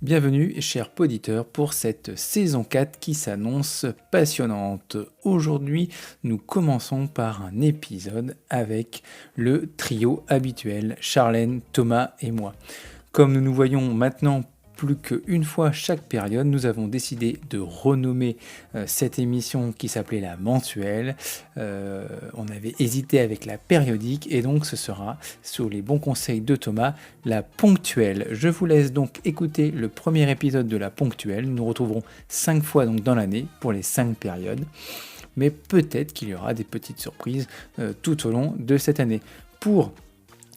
Bienvenue, chers auditeurs, pour cette saison 4 qui s'annonce passionnante. Aujourd'hui, nous commençons par un épisode avec le trio habituel, Charlène, Thomas et moi. Comme nous nous voyons maintenant plus qu'une fois chaque période, nous avons décidé de renommer cette émission qui s'appelait la mensuelle. On avait hésité avec la périodique et donc ce sera, sous les bons conseils de Thomas, la ponctuelle. Je vous laisse donc écouter le premier épisode de la ponctuelle. Nous nous retrouverons 5 fois donc dans l'année pour les 5 périodes. Mais peut-être qu'il y aura des petites surprises tout au long de cette année. Pour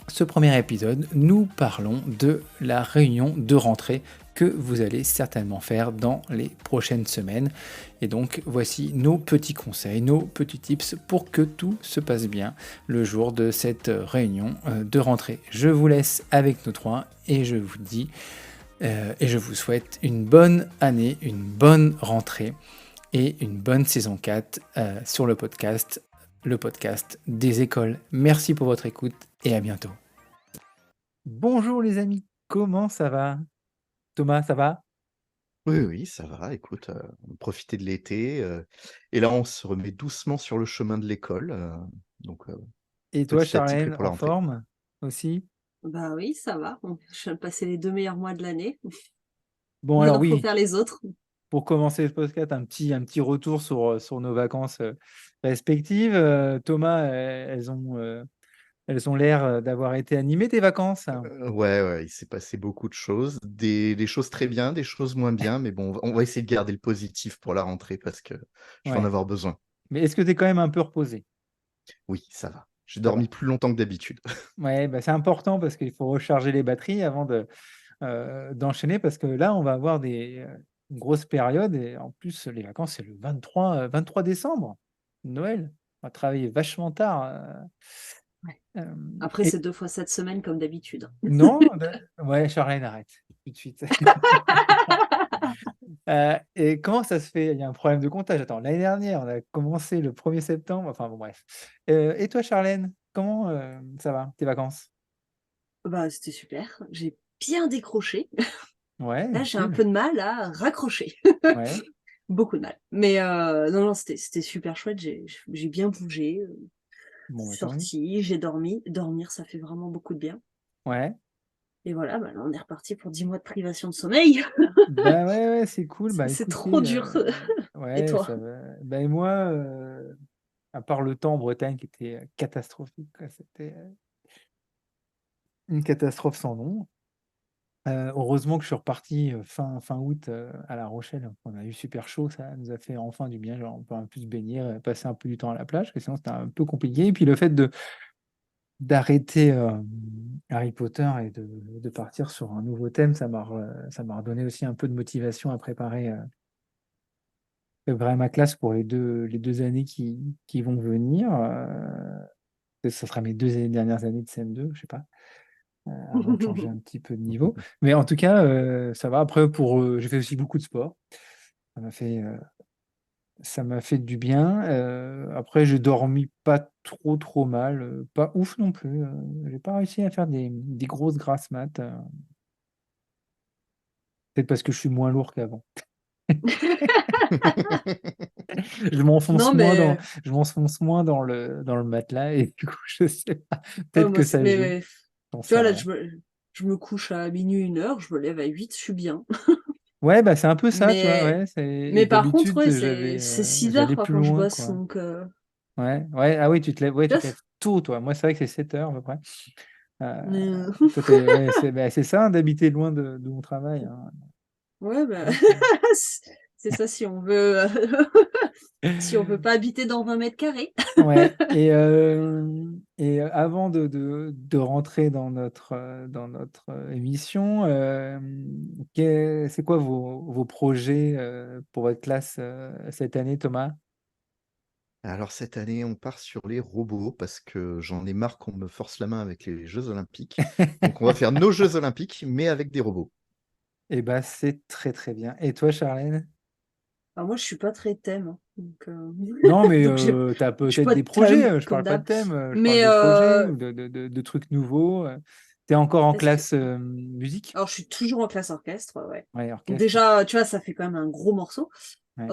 ce premier épisode, nous parlons de la réunion de rentrée que vous allez certainement faire dans les prochaines semaines. Et donc, voici nos petits conseils, nos petits tips pour que tout se passe bien le jour de cette réunion de rentrée. Je vous laisse avec nos trois et je vous dis et je vous souhaite une bonne année, une bonne rentrée et une bonne saison 4 sur le podcast des écoles. Merci pour votre écoute et à bientôt. Bonjour les amis, comment ça va? Thomas, ça va? Oui, oui, ça va, écoute, on profitait de l'été, et là, on se remet doucement sur le chemin de l'école, donc Et toi, petit à petit, prêt Charlène, pour la en rentrée. forme aussi? Bah oui, ça va. Je viens de passer les 2 meilleurs mois de l'année. Bon, alors Maintenant, faut oui, faire les autres. pour commencer le podcast, un petit retour sur nos vacances respectives. Thomas, elles ont l'air d'avoir été animées tes vacances. Ouais, ouais, il s'est passé beaucoup de choses, des choses très bien, des choses moins bien, mais bon, on va essayer de garder le positif pour la rentrée parce que je vais en Ouais, avoir besoin. mais est-ce que tu es quand même un peu reposé? Oui, ça va. J'ai Ça va. dormi plus longtemps que d'habitude. Ouais, bah, c'est important parce qu'il faut recharger les batteries avant d'enchaîner parce que là, on va avoir une grosse période et en plus, les vacances, c'est le 23 décembre, Noël. On va travailler vachement tard. Ouais. Euh, Après, et c'est 2 fois cette semaine comme d'habitude. non, ouais, Charlène, arrête tout de suite. Et comment ça se fait? Il y a un problème de comptage. Attends, l'année dernière, on a commencé le 1er septembre. Enfin bon, bref. Et toi, Charlène, comment ça va, tes vacances? Bah, c'était super. J'ai bien décroché. Là, Ouais, j'ai un cool. peu de mal à raccrocher. Ouais, Beaucoup de mal. Mais non, non, c'était super chouette. J'ai bien bougé, bon, bah, tant mieux. sorti, j'ai dormi. Dormir, ça fait vraiment beaucoup de bien. Ouais. Et voilà, bah, là, on est reparti pour 10 mois de privation de sommeil. Bah ouais, ouais, c'est cool. Bah C'est trop écoutez, dur. Et ouais, toi? ça va. Bah et moi, à part le temps en Bretagne qui était catastrophique, quoi, c'était une catastrophe sans nom. Heureusement que je suis reparti fin août à La Rochelle. On a eu super chaud, ça nous a fait enfin du bien. Genre, on peut un peu se baigner, passer un peu du temps à la plage, parce que sinon c'était un peu compliqué. Et puis le fait d'arrêter Harry Potter et de partir sur un nouveau thème, ça m'a redonné aussi un peu de motivation à préparer ma classe pour les deux années qui vont venir. Ça sera mes dernières années de CM2, je sais pas, avant de changer un petit peu de niveau. Mais en tout cas, ça va. Après, j'ai fait aussi beaucoup de sport. Ça m'a fait, euh, ça m'a fait du bien. Après, j'ai dormi pas trop mal, pas ouf non plus. J'ai pas réussi à faire des grosses grasses mat. Peut-être parce que je suis moins lourd qu'avant. Je m'enfonce Non, moins dans, mais je m'enfonce moins dans le matelas et du coup, je sais pas. Peut-être moi, que ça joue. J'en tu sais vois, là, rien. je me couche à minuit, 1 heure, je me lève à 8, je suis bien. Ouais, bah c'est un peu ça, tu vois. Mais, Ouais, mais par contre, d'habitude, ouais, c'est 6 heures j'allais quoi, plus quand je loin, bosse. quoi. Donc, Ouais, ouais. Ah oui, tu te lèves bref. tôt, toi. Moi, c'est vrai que c'est 7 heures à peu près. Euh, Mais, Toi, ouais, c'est ça, hein, d'habiter loin de mon travail, hein. ouais, bah, Ouais, c'est- c'est ça si on veut, si on veut pas habiter dans 20 mètres carrés. Ouais, avant de rentrer dans notre émission, c'est quoi vos projets pour votre classe cette année, Thomas? Alors cette année, on part sur les robots parce que j'en ai marre qu'on me force la main avec les Jeux olympiques. Donc on va faire nos Jeux olympiques, mais avec des robots. Eh ben, c'est très très bien. Et toi, Charlène? Alors moi, je suis pas très thème, hein, donc, Non, mais donc tu as j'ai peut-être pas des de projets. thème Je comme parle pas de d'hab. thème, je parle Mais, de projets ou de trucs nouveaux. T'es encore en Est-ce que... classe musique? Alors, je suis toujours en classe orchestre, ouais. Ouais, Donc orchestre. déjà, tu vois, ça fait quand même un gros morceau. Ouais.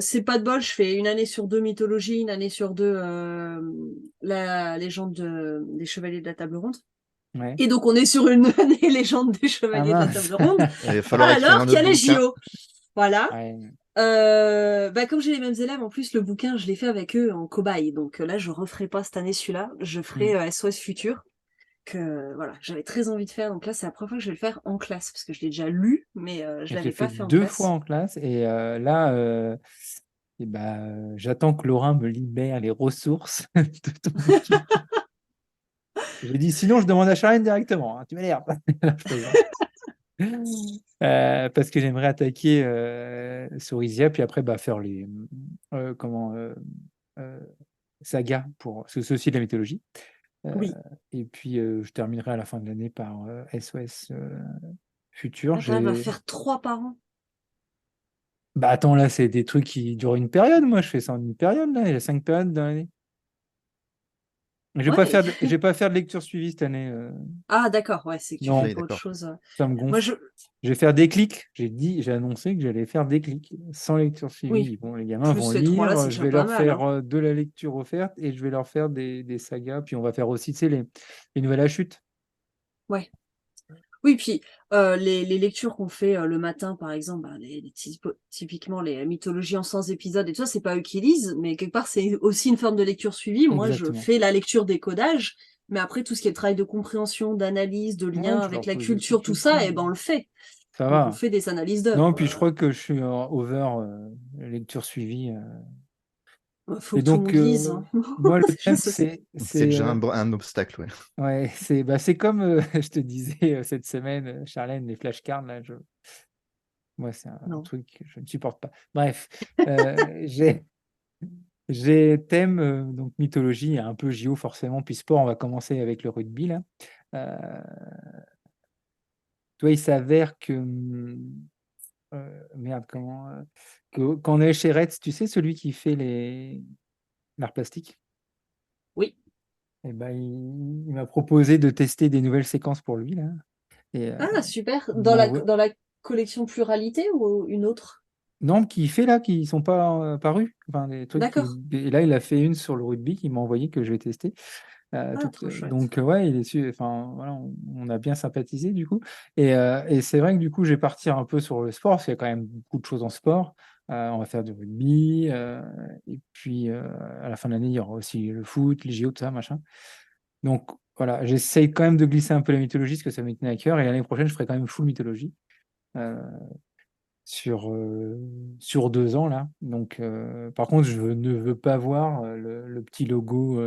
C'est pas de bol, je fais une année sur 2 mythologie, une année sur 2 la légende des Chevaliers de la Table Ronde. Ouais. Et donc, on est sur une année légende des Ah Chevaliers de la mince. Table Ronde, Il va falloir écrire alors un qu'il y a autre les bouquin. JO. Voilà. Ouais. Comme j'ai les mêmes élèves, en plus, le bouquin, je l'ai fait avec eux en cobaye. Donc là, je referai pas cette année celui-là. Je ferai SOS Futur, que voilà, j'avais très envie de faire. Donc là, c'est la première fois que je vais le faire en classe, parce que je l'ai déjà lu, mais je Je l'ai l'avais fait pas fait en 2 fois classe. en classe et là, j'attends que Laurent me libère les ressources de ton bouquin. J'ai dit, sinon, je demande à Charlène directement. Hein, tu m'énerves. Non, je plaisante. Parce que j'aimerais attaquer Sorisia, puis après faire les sagas parce que c'est aussi de la mythologie. Oui. Et puis je terminerai à la fin de l'année par SOS Futur. Ah, t'arrives à faire 3 par an. Bah attends, là, c'est des trucs qui durent une période. Moi, je fais ça en une période, là. Il y a 5 périodes dans l'année. Je vais pas Ouais. faire je vais pas faire de lecture suivie cette année. Ah, d'accord, ouais, c'est que tu Non, fais Oui, pas autre d'accord. chose. ça me Moi, gonfle. Je vais faire des clics. J'ai annoncé que j'allais faire des clics sans lecture suivie. oui, Bon, les gamins vont plus les 3 là, c'est lire. Je déjà vais pas leur mal, faire hein. de la lecture offerte et je vais leur faire des sagas. Puis on va faire aussi, tu sais, les nouvelles à chute. Ouais. Oui, puis les lectures qu'on fait le matin, par exemple, typiquement les mythologies en 100 épisodes et tout ça, c'est pas eux qui lisent, mais quelque part, c'est aussi une forme de lecture suivie. Moi, je Exactement. fais la lecture des codages, mais après, tout ce qui est le travail de compréhension, d'analyse, de lien Ouais, tu avec leur la poses des culture, tout questions ça, dessus. et ben on le fait. Ça Donc, on va. fait des analyses Non, d'œuvres. puis je crois que je suis over lecture suivie. Faut Et que tout le donc, monde lise, hein. moi, le Je thème, sais. C'est déjà un obstacle, ouais. ouais, c'est comme je te disais cette semaine, Charlène, les flashcards, là, moi, c'est un Non. truc que je ne supporte pas. Bref, j'ai thème, donc mythologie et un peu JO forcément, puis sport, on va commencer avec le rugby, là. Euh, Toi, il s'avère que, merde, que quand on est chez Retz, tu sais, celui qui fait l'art plastique, Oui. eh ben, il m'a proposé de tester des nouvelles séquences pour lui, là. Et Ah, super. il m'a envoyé. Dans la collection pluralité ou une autre? Non, qui fait là, qui sont pas parus. Enfin, des trucs D'accord. et là, il a fait une sur le rugby qu'il m'a envoyé que je vais tester. Ah, trop chouette. Donc, ouais, il est enfin, voilà, on a bien sympathisé du coup. Et c'est vrai que du coup, je vais partir un peu sur le sport, parce qu'il y a quand même beaucoup de choses en sport. On va faire du rugby, et puis à la fin de l'année, il y aura aussi le foot, les JO, tout ça, machin. Donc, voilà, j'essaye quand même de glisser un peu la mythologie, parce que ça me tenait à cœur. Et l'année prochaine, je ferai quand même full mythologie. Euh, sur 2 ans là. Donc, par contre, je ne veux pas voir le petit logo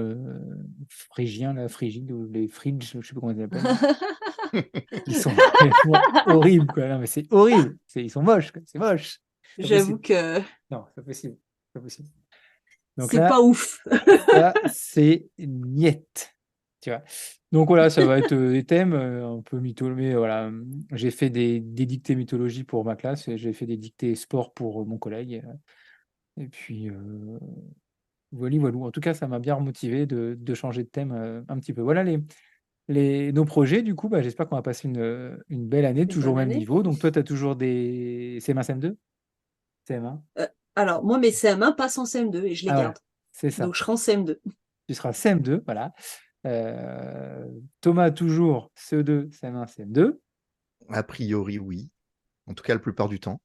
phrygien, la frigide ou les fridges, je sais pas comment ils appellent. Là. Ils sont tellement horribles, quoi. Non, mais c'est horrible. Ils sont moches, quoi. C'est moche. C'est pas J'avoue possible. que Non, c'est pas possible. C'est pas possible. Donc c'est là, pas ouf. ça, c'est niette. Tu vois. Donc voilà, ça va être des thèmes un peu mythologie. Mais voilà, j'ai fait des dictées mythologie pour ma classe et j'ai fait des dictées sport pour mon collègue. Et puis, voilà, voilà. En tout cas, ça m'a bien remotivé de changer de thème un petit peu. Voilà nos projets. Du coup, j'espère qu'on va passer une belle année, Une toujours au bonne même année. niveau. Donc toi, tu as toujours des CM1, CM2? CM1? Euh, alors, moi, mes CM1 passent en CM2 et je les Ah voilà, garde. c'est ça. Donc, je serai en CM2. Tu seras CM2, voilà. Thomas, toujours CE2, CM1, CM2. A priori, oui. En tout cas, la plupart du temps.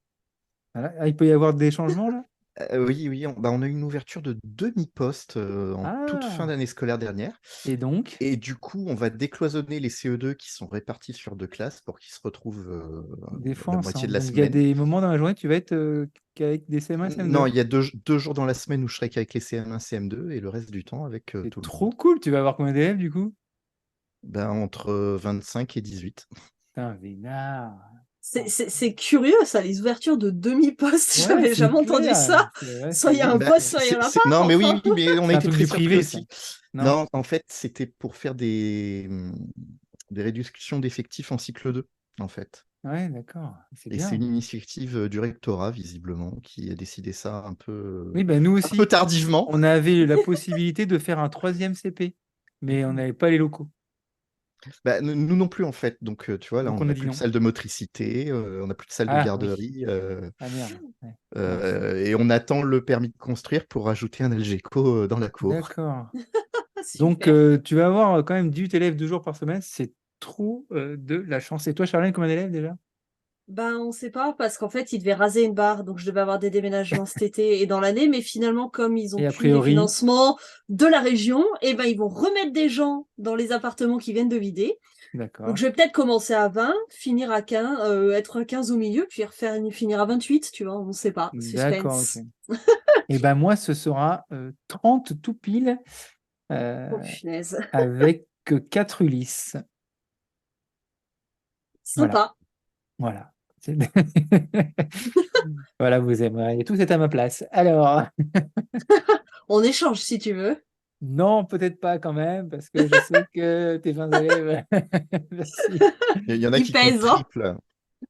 Voilà. Ah, il peut y avoir des changements là? Oui, oui, on a eu une ouverture de demi-poste en toute fin Ah, d'année scolaire dernière. et donc? Et du coup, on va décloisonner les CE2 qui sont répartis sur 2 classes pour qu'ils se retrouvent Des fois la moitié de ensemble. la Donc il y a semaine. des moments dans la journée, tu vas être qu'avec des CM1, Non, CM2. il y a deux jours dans la semaine où je serai qu'avec les CM1, CM2 et le reste du temps avec C'est tout le trop monde. cool. Tu vas avoir combien d'élèves du coup? Ben, entre 25 et 18. Putain, vénard. C'est curieux, ça, les ouvertures de demi-poste. Ouais, J'avais c'est jamais entendu clair. ça. Ouais, Soit il y a un Ben, poste, soit il y en a pas. non, mais Enfin. oui, oui, mais on a c'est un été truc très du surpris privé, ça. aussi. Non? Non, en fait, c'était pour faire des réductions d'effectifs en cycle 2, en fait. Ouais, d'accord. C'est Et c'est bien. une initiative du rectorat, visiblement, qui a décidé ça Oui, nous un peu aussi. tardivement. On avait la possibilité de faire un 3e CP, mais on n'avait pas les locaux. Bah, nous non plus, en fait. Donc, tu vois, là, Donc on on a n'a dit plus de non. salle de motricité, on n'a plus de salle de Ah oui. garderie, Ah merde. Ouais. Mince. et on attend le permis de construire pour rajouter un Algeco dans la cour. D'accord. Ah, Donc super. tu vas avoir quand même 18 élèves 2 jours par semaine. C'est trop de la chance. Et toi, Charlène, combien d'élèves déjà? Ben, on sait pas, parce qu'en fait, ils devaient raser une barre, donc je devais avoir des déménagements cet été et dans l'année, mais finalement, comme ils ont Et a plus les priori, financements de la région, et ben, ils vont remettre des gens dans les appartements qui viennent de vider. Donc, d'accord. je vais peut-être commencer à 20, finir à 15, être à 15 au milieu, puis finir à 28, tu vois, on sait pas. D'accord, ok. Suspense. Et ben moi, ce sera 30 tout pile Oh, euh, punaise. avec 4 Ulysse. Voilà, Sympa. voilà. C'est- Voilà, vous aimeriez tous être à ma place. Alors, On échange si tu veux. non, peut-être pas quand même, parce que je sais que tes 20 élèves, merci, Il y en a Il qui comptent pèse, hein. triple.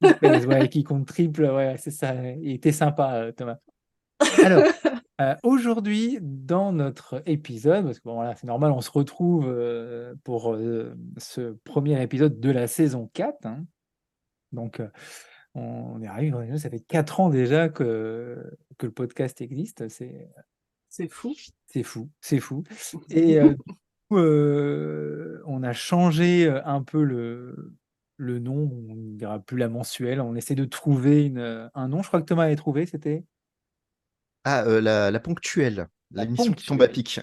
qui pèsent, ouais, qui comptent triple, ouais, c'est ça. Il était sympa, Thomas. Alors, aujourd'hui, dans notre épisode, parce que bon, voilà, c'est normal, on se retrouve pour ce premier épisode de la saison 4, hein. Donc, on est arrivé, ça fait 4 ans déjà que le podcast existe. C'est fou. C'est fou, c'est fou. Et du coup, on a changé un peu le nom, on ne dira plus la mensuelle. On essaie de trouver un nom. Je crois que Thomas avait trouvé, c'était Ah, la ponctuelle, la l'émission qui tombe à ponctuelle. pic.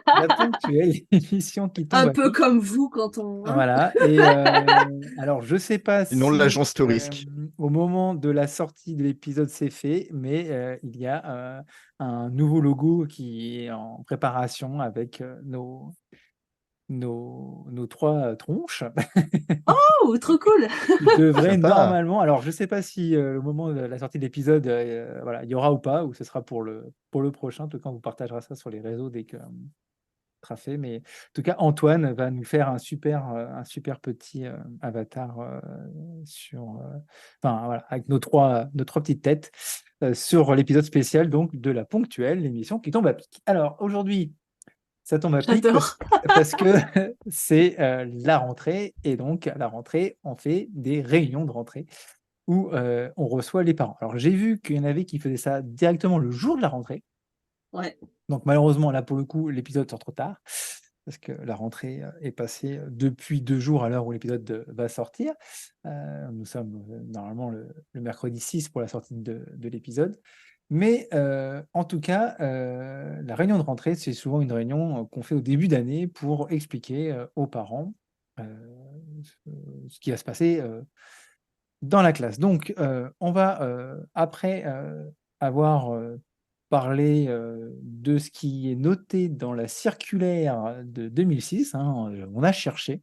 Voilà, la ponctuelle, l'émission qui tombe Un à peu pic. comme vous quand on, hein. Voilà. Et alors, je sais pas Sinon, si l'agence te risque. au moment de la sortie de l'épisode c'est fait, mais il y a un nouveau logo qui est en préparation avec nos 3 tronches Oh, trop cool. qui devraient Sympa. normalement. Alors, je sais pas si au moment de la sortie de l'épisode, voilà, il y aura ou pas, ou ce sera pour le prochain. En tout cas, on vous partagera ça sur les réseaux dès que sera fait. Mais en tout cas, Antoine va nous faire un super petit avatar enfin, voilà, avec nos trois petites têtes sur l'épisode spécial donc de la ponctuelle, l'émission qui tombe à pic. Alors aujourd'hui, ça tombe à pic J'adore. parce que c'est la rentrée et donc à la rentrée, on fait des réunions de rentrée où on reçoit les parents. Alors j'ai vu qu'il y en avait qui faisaient ça directement le jour de la rentrée. Ouais. Donc malheureusement, là, pour le coup, l'épisode sort trop tard, parce que la rentrée est passée depuis 2 jours à l'heure où l'épisode va sortir. Nous sommes normalement le mercredi 6 pour la sortie de l'épisode. Mais en tout cas, la réunion de rentrée, c'est souvent une réunion qu'on fait au début d'année pour expliquer aux parents euh, ce qui va se passer dans la classe. Donc, on va, après avoir parlé de ce qui est noté dans la circulaire de 2006, hein, on a cherché.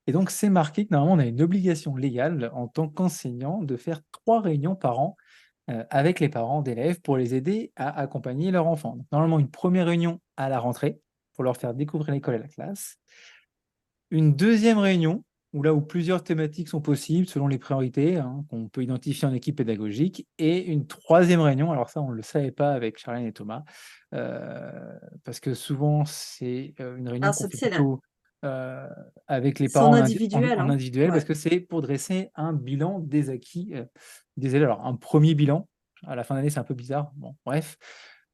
Et donc, c'est marqué que normalement, on a une obligation légale en tant qu'enseignant de faire 3 réunions par an avec les parents d'élèves pour les aider à accompagner leur enfant. Donc, normalement, une première réunion à la rentrée pour leur faire découvrir l'école et la classe. Une deuxième réunion, où plusieurs thématiques sont possibles selon les priorités hein, qu'on peut identifier en équipe pédagogique, et une troisième réunion, alors ça on ne le savait pas avec Charlène et Thomas, parce que souvent c'est une réunion Ah, qu'on fait c'est là. plutôt euh, avec les C'est en parents individuel, en hein. individuel, parce Ouais. que c'est pour dresser un bilan des acquis des élèves. Alors un premier bilan, à la fin d'année c'est un peu bizarre, bon bref.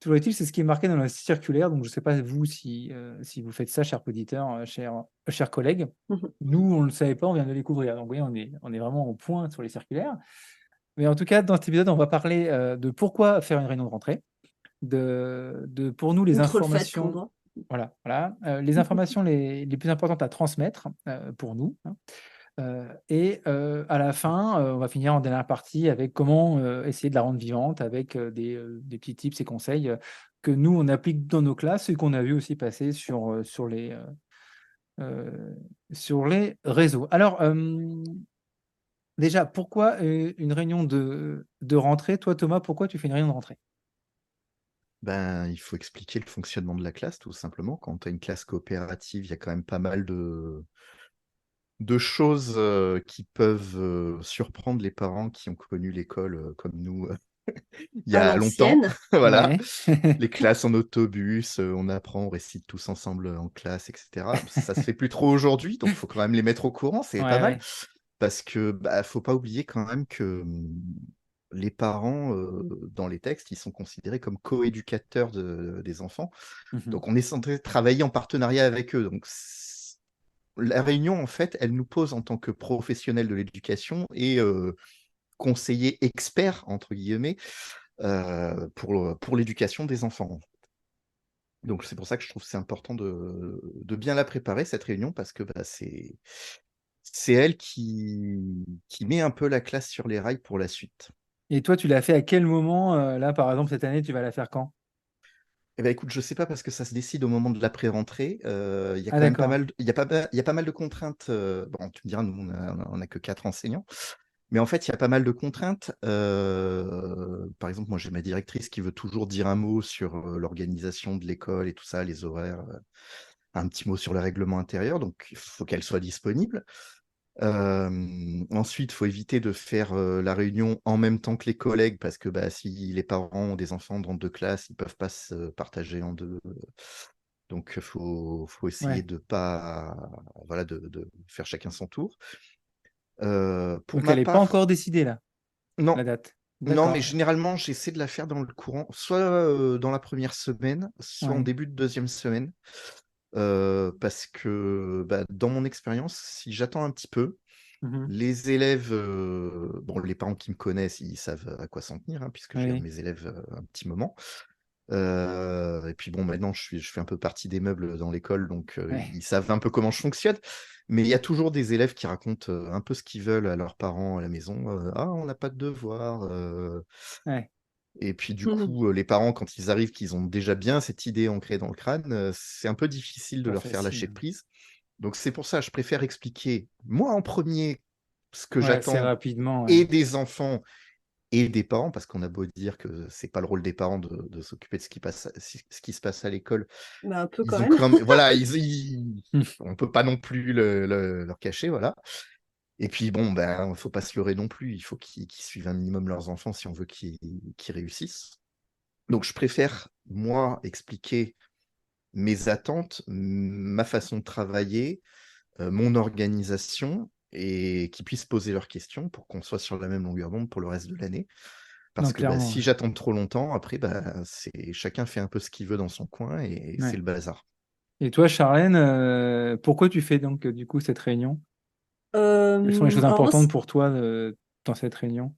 Toujours est-il, c'est ce qui est marqué dans la circulaire, donc je ne sais pas vous si vous faites ça, chers auditeurs, chers collègues. Mhm. Nous, on ne le savait pas, on vient de le découvrir. Donc, vous voyez, on est vraiment au point sur les circulaires. Mais en tout cas, dans cet épisode, on va parler de pourquoi faire une réunion de rentrée, pour nous, les Outre le fait qu'on informations, doit. voilà, les informations les plus importantes à transmettre pour nous, hein. Et à la fin, on va finir en dernière partie avec comment essayer de la rendre vivante avec des petits tips et conseils que nous, on applique dans nos classes et qu'on a vu aussi passer euh, sur les réseaux. Alors, déjà, pourquoi une réunion de rentrée? Toi, Thomas, pourquoi tu fais une réunion de rentrée? Ben, il faut expliquer le fonctionnement de la classe, tout simplement. Quand tu as une classe coopérative, il y a quand même pas mal de choses qui peuvent surprendre les parents qui ont connu l'école comme nous il y À a longtemps, l'ancienne. voilà. Ouais. Les classes en autobus, on apprend, on récite tous ensemble en classe, etc. Ça se fait plus trop aujourd'hui, donc il faut quand même les mettre au courant, c'est pas Ouais, mal. ouais. Parce que faut pas oublier quand même que les parents, dans les textes, ils sont considérés comme co-éducateurs des enfants. Mhm. Donc on est censé travailler en partenariat avec eux. Donc la réunion, en fait, elle nous pose en tant que professionnels de l'éducation et conseillers experts, entre guillemets, pour l'éducation des enfants. Donc c'est pour ça que je trouve que c'est important de bien la préparer, cette réunion, parce que c'est elle qui met un peu la classe sur les rails pour la suite. Et toi, tu l'as fait à quel moment? Là, par exemple, cette année, tu vas la faire quand? Eh ben, écoute, je sais pas parce que ça se décide au moment de la pré-rentrée. Il y a Ah, quand même pas d'accord. mal, il y a pas mal de contraintes. Bon, tu me diras, nous, on a que 4 enseignants. Mais en fait, il y a pas mal de contraintes. Par exemple, moi, j'ai ma directrice qui veut toujours dire un mot sur l'organisation de l'école et tout ça, les horaires, un petit mot sur le règlement intérieur. Donc, il faut qu'elle soit disponible. Ensuite, il faut éviter de faire la réunion en même temps que les collègues parce que si les parents ont des enfants dans 2 classes, ils ne peuvent pas se partager en deux. Donc, faut essayer Ouais. de pas, voilà, de faire chacun son tour. Pour Donc, ma elle n'est pas part, encore décidée, là, non, la date. non, mais D'accord. généralement, j'essaie de la faire dans le courant, soit dans la première semaine, soit en Ouais. début de deuxième semaine. Parce que dans mon expérience, si j'attends un petit peu, Mhm. les élèves, bon, les parents qui me connaissent, ils savent à quoi s'en tenir, hein, puisque je garde Oui. mes élèves un petit moment. Et puis bon, maintenant, je fais un peu partie des meubles dans l'école, donc Ouais. ils savent un peu comment je fonctionne. Mais il y a toujours des élèves qui racontent un peu ce qu'ils veulent à leurs parents à la maison. Ah, on n'a pas de devoir. Ouais. Et puis du coup, les parents, quand ils arrivent, qu'ils ont déjà bien cette idée ancrée dans le crâne, c'est un peu difficile de Pas leur faire lâcher facile. prise. Donc c'est pour ça, je préfère expliquer, moi en premier, ce que Ouais, assez j'attends rapidement, et ouais. des enfants et des parents, parce qu'on a beau dire que c'est pas le rôle des parents de s'occuper de ce qui se passe à l'école. Bah, un peu quand Ils ont même. quand même, voilà, Hmm. on peut pas non plus leur cacher, voilà. Et puis bon, faut pas se leurrer non plus. Il faut qu'ils suivent un minimum leurs enfants si on veut qu'ils réussissent. Donc je préfère, moi, expliquer mes attentes, ma façon de travailler, mon organisation et qu'ils puissent poser leurs questions pour qu'on soit sur la même longueur d'onde pour le reste de l'année. Non, Parce que clairement, si ouais. j'attends trop longtemps, après, chacun fait un peu ce qu'il veut dans son coin et c'est Ouais. le bazar. Et toi, Charlène, pourquoi tu fais donc du coup cette réunion? Quelles sont les choses Alors moi, importantes pour toi dans cette réunion?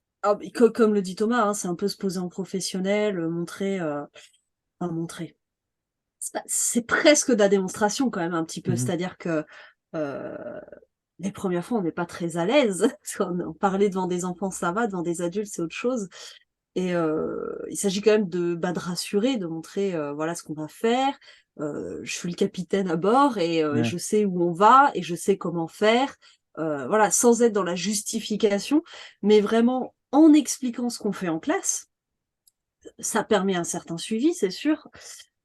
comme le dit Thomas, hein, c'est un peu se poser en professionnel, montrer, enfin montrer. C'est presque de la démonstration quand même un petit peu. Mhm. C'est-à-dire que euh, les premières fois, on n'est pas très à l'aise. Parce qu'en parler devant des enfants, ça va, devant des adultes, c'est autre chose. Et il s'agit quand même de rassurer, de montrer voilà ce qu'on va faire. Je suis le capitaine à bord et je Ouais. sais où on va et je sais comment faire. Voilà, sans être dans la justification, mais vraiment en expliquant ce qu'on fait en classe. Ça permet un certain suivi, c'est sûr,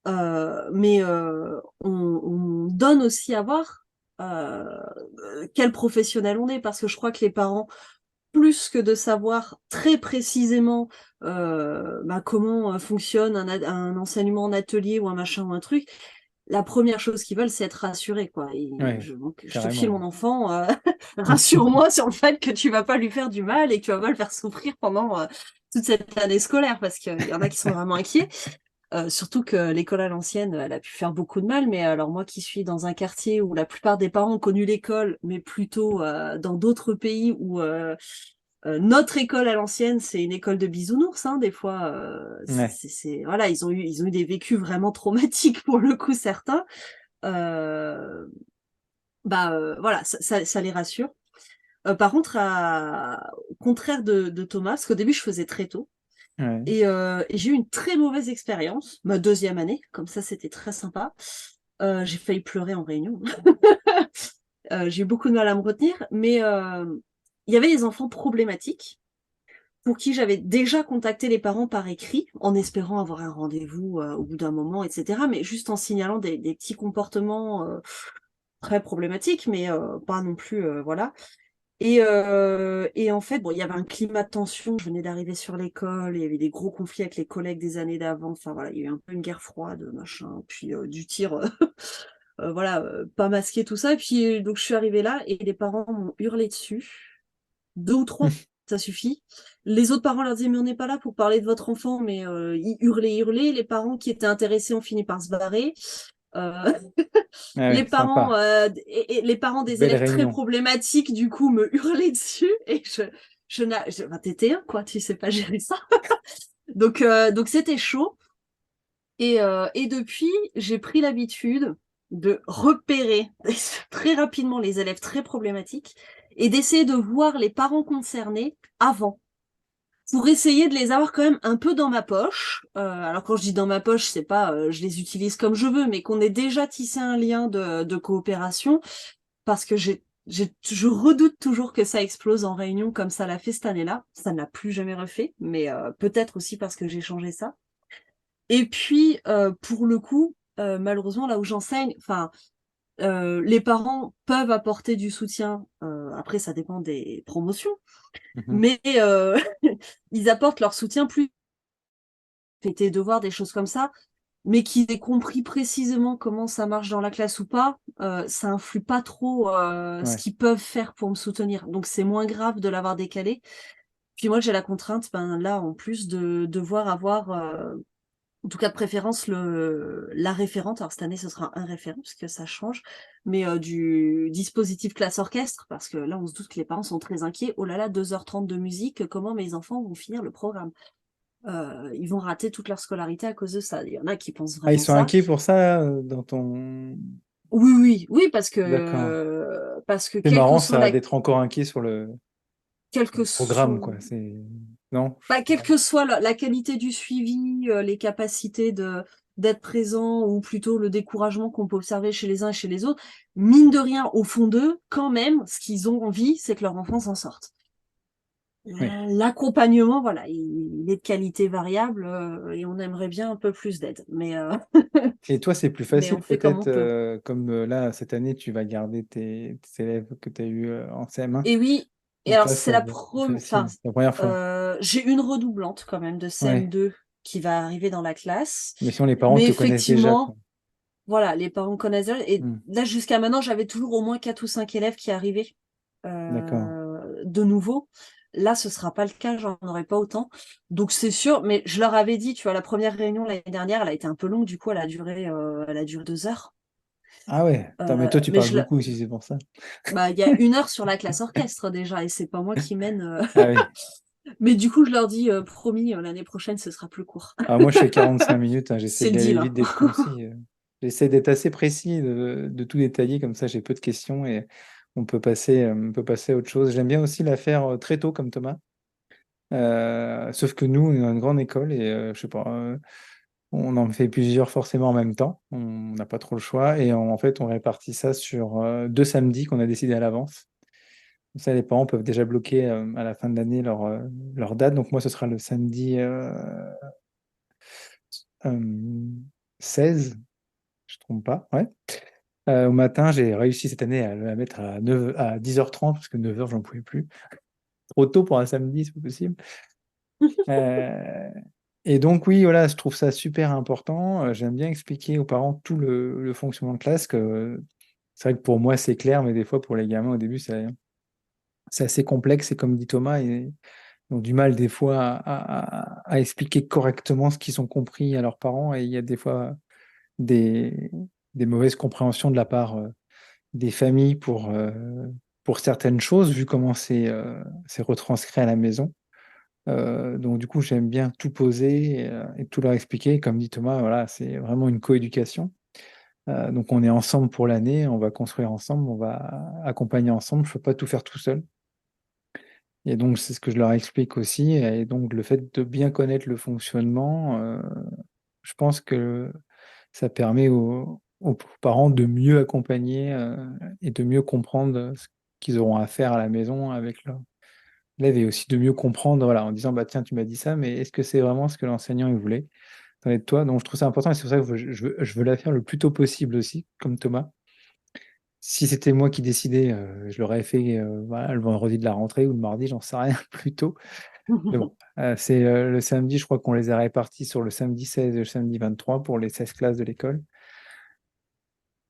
mais on donne aussi à voir quel professionnel on est, parce que je crois que les parents, plus que de savoir très précisément comment fonctionne un enseignement en atelier ou un machin ou un truc, la première chose qu'ils veulent, c'est être rassurés, quoi. Et Ouais, donc, je te file carrément. mon enfant, rassure-moi sur le fait que tu vas pas lui faire du mal et que tu vas pas le faire souffrir pendant toute cette année scolaire, parce qu'il y en a qui sont vraiment inquiets. Surtout que l'école à l'ancienne, elle a pu faire beaucoup de mal, mais alors moi qui suis dans un quartier où la plupart des parents ont connu l'école, mais plutôt dans d'autres pays où notre école à l'ancienne, c'est une école de bisounours, hein, des fois. Ouais. Voilà, ils ont eu des vécus vraiment traumatiques pour le coup, certains. Euh, voilà, ça les rassure. Par contre, au contraire de Thomas, parce qu'au début, je faisais très tôt. Ouais. Et j'ai eu une très mauvaise expérience, ma deuxième année, comme ça c'était très sympa. J'ai failli pleurer en réunion. J'ai eu beaucoup de mal à me retenir, mais il y avait des enfants problématiques pour qui j'avais déjà contacté les parents par écrit, en espérant avoir un rendez-vous au bout d'un moment, etc. Mais juste en signalant des petits comportements très problématiques, mais pas non plus, voilà. Et en fait, bon, il y avait un climat de tension. Je venais d'arriver sur l'école, il y avait des gros conflits avec les collègues des années d'avant. Enfin voilà, il y a eu un peu une guerre froide, machin, puis du tir, voilà, pas masqué, tout ça. Et puis donc je suis arrivée là et les parents m'ont hurlé dessus. 2 ou 3, ça suffit. Les autres parents leur disaient, mais on n'est pas là pour parler de votre enfant, mais ils hurlaient. Les parents qui étaient intéressés ont fini par se barrer. Euh, Ah les ouais, parents, sympa. et les parents des Belle élèves très réunion. problématiques, du coup, me hurlaient dessus. Et bah, t'étais un, quoi, tu sais pas gérer ça. Donc c'était chaud. Et depuis, j'ai pris l'habitude de repérer très rapidement les élèves très problématiques et d'essayer de voir les parents concernés avant pour essayer de les avoir quand même un peu dans ma poche. Alors quand je dis dans ma poche, c'est pas je les utilise comme je veux, mais qu'on ait déjà tissé un lien de coopération parce que je redoute toujours que ça explose en réunion comme ça l'a fait cette année-là. Ça ne l'a plus jamais refait, mais peut-être aussi parce que j'ai changé ça. Et puis, pour le coup, malheureusement, là où j'enseigne, enfin, les parents peuvent apporter du soutien. Après, ça dépend des promotions, Mhm. mais ils apportent leur soutien plus fait tes devoirs, des choses comme ça, mais qu'ils aient compris précisément comment ça marche dans la classe ou pas, ça influe pas trop ce Ouais. qu'ils peuvent faire pour me soutenir. Donc c'est moins grave de l'avoir décalé. Puis moi j'ai la contrainte, ben là en plus de devoir avoir en tout cas de préférence la référente. Alors cette année ce sera un référent parce que ça change, mais du dispositif classe orchestre parce que là on se doute que les parents sont très inquiets. Oh là là, 2h30 de musique, comment mes enfants vont finir le programme? Ils vont rater toute leur scolarité à cause de ça. Il y en a qui pensent Ah, ils vraiment sont ça. inquiets pour ça dans ton... Oui, oui, oui, D'accord. parce que C'est quelle que marrant soit ça d'être encore inquiet quelle sur le que programme, soit, quoi. C'est... Non? bah, quelle que soit la qualité du suivi, les capacités d'être présent, ou plutôt le découragement qu'on peut observer chez les uns et chez les autres, mine de rien, au fond d'eux, quand même, ce qu'ils ont envie, c'est que leur enfant s'en sorte. Oui. L'accompagnement, voilà, il est de qualité variable et on aimerait bien un peu plus d'aide. Et toi, c'est plus Mais facile on fait comme on peut-être, peut. comme là, cette année, tu vas garder tes élèves que tu as eus en CM1. Et oui, et Donc alors là, c'est ça la va être plus première, enfin, facile. C'est la première fois. j'ai une redoublante quand même de Ouais. CM2 qui va arriver dans la classe. Mais sinon, les parents Mais te connaissent déjà, quoi. effectivement, voilà, les parents connaissent. Et Hmm. là, jusqu'à maintenant, j'avais toujours au moins 4 ou 5 élèves qui arrivaient D'accord. de nouveau. Là, ce sera pas le cas, j'en aurai pas autant. Donc c'est sûr, mais je leur avais dit, tu vois, la première réunion l'année dernière, elle a été un peu longue, du coup, elle a duré 2 heures. Ah ouais. Attends, mais toi, tu Mais parles beaucoup aussi, c'est pour ça. bah, il y a 1 heure sur la classe orchestre déjà, et c'est pas moi qui mène. Ah oui. Mais du coup, je leur dis, promis, l'année prochaine, ce sera plus court. Alors moi, je fais 45 minutes, hein, j'essaie C'est le d'y aller deal, vite, hein. d'être concis. J'essaie d'être assez précis, de tout détailler, comme ça j'ai peu de questions et on peut passer à autre chose. J'aime bien aussi la faire très tôt, comme Thomas. Sauf que nous, on est dans une grande école et je sais pas, on en fait plusieurs forcément en même temps. On n'a pas trop le choix et en fait, on répartit ça sur 2 samedis qu'on a décidé à l'avance. Comme ça, les parents peuvent déjà bloquer à la fin de l'année leur date. Donc moi, ce sera le samedi euh, 16. Je ne trompe pas, ouais. Au matin, j'ai réussi cette année à la mettre à 10h30 parce que 9h, j'en pouvais plus. Trop tôt pour un samedi, c'est pas possible. Euh, et donc, oui, voilà, je trouve ça super important. J'aime bien expliquer aux parents tout le fonctionnement de classe. Que c'est vrai que pour moi, c'est clair, mais des fois, pour les gamins, au début, c'est assez complexe. Et comme dit Thomas, ils ont du mal des fois à expliquer correctement ce qu'ils ont compris à leurs parents. Et il y a des fois des, des mauvaises compréhensions de la part des familles pour certaines choses, vu comment c'est retranscrit à la maison. Donc du coup, j'aime bien tout poser et tout leur expliquer. Comme dit Thomas, voilà, c'est vraiment une coéducation. Donc on est ensemble pour l'année, on va construire ensemble, on va accompagner ensemble. Je ne peux pas tout faire tout seul. Et donc c'est ce que je leur explique aussi. Et donc le fait de bien connaître le fonctionnement, je pense que ça permet aux parents de mieux accompagner et de mieux comprendre ce qu'ils auront à faire à la maison avec leur élève et aussi de mieux comprendre, voilà, en disant, bah tiens, tu m'as dit ça, mais est-ce que c'est vraiment ce que l'enseignant il voulait? Ça va être toi. Donc je trouve ça important et c'est pour ça que je veux la faire le plus tôt possible aussi, comme Thomas. Si c'était moi qui décidais, je l'aurais fait voilà, le vendredi de la rentrée ou le mardi, j'en sais rien, plus tôt. Mais bon, c'est le samedi, je crois qu'on les a répartis sur le samedi 16 et le samedi 23 pour les 16 classes de l'école.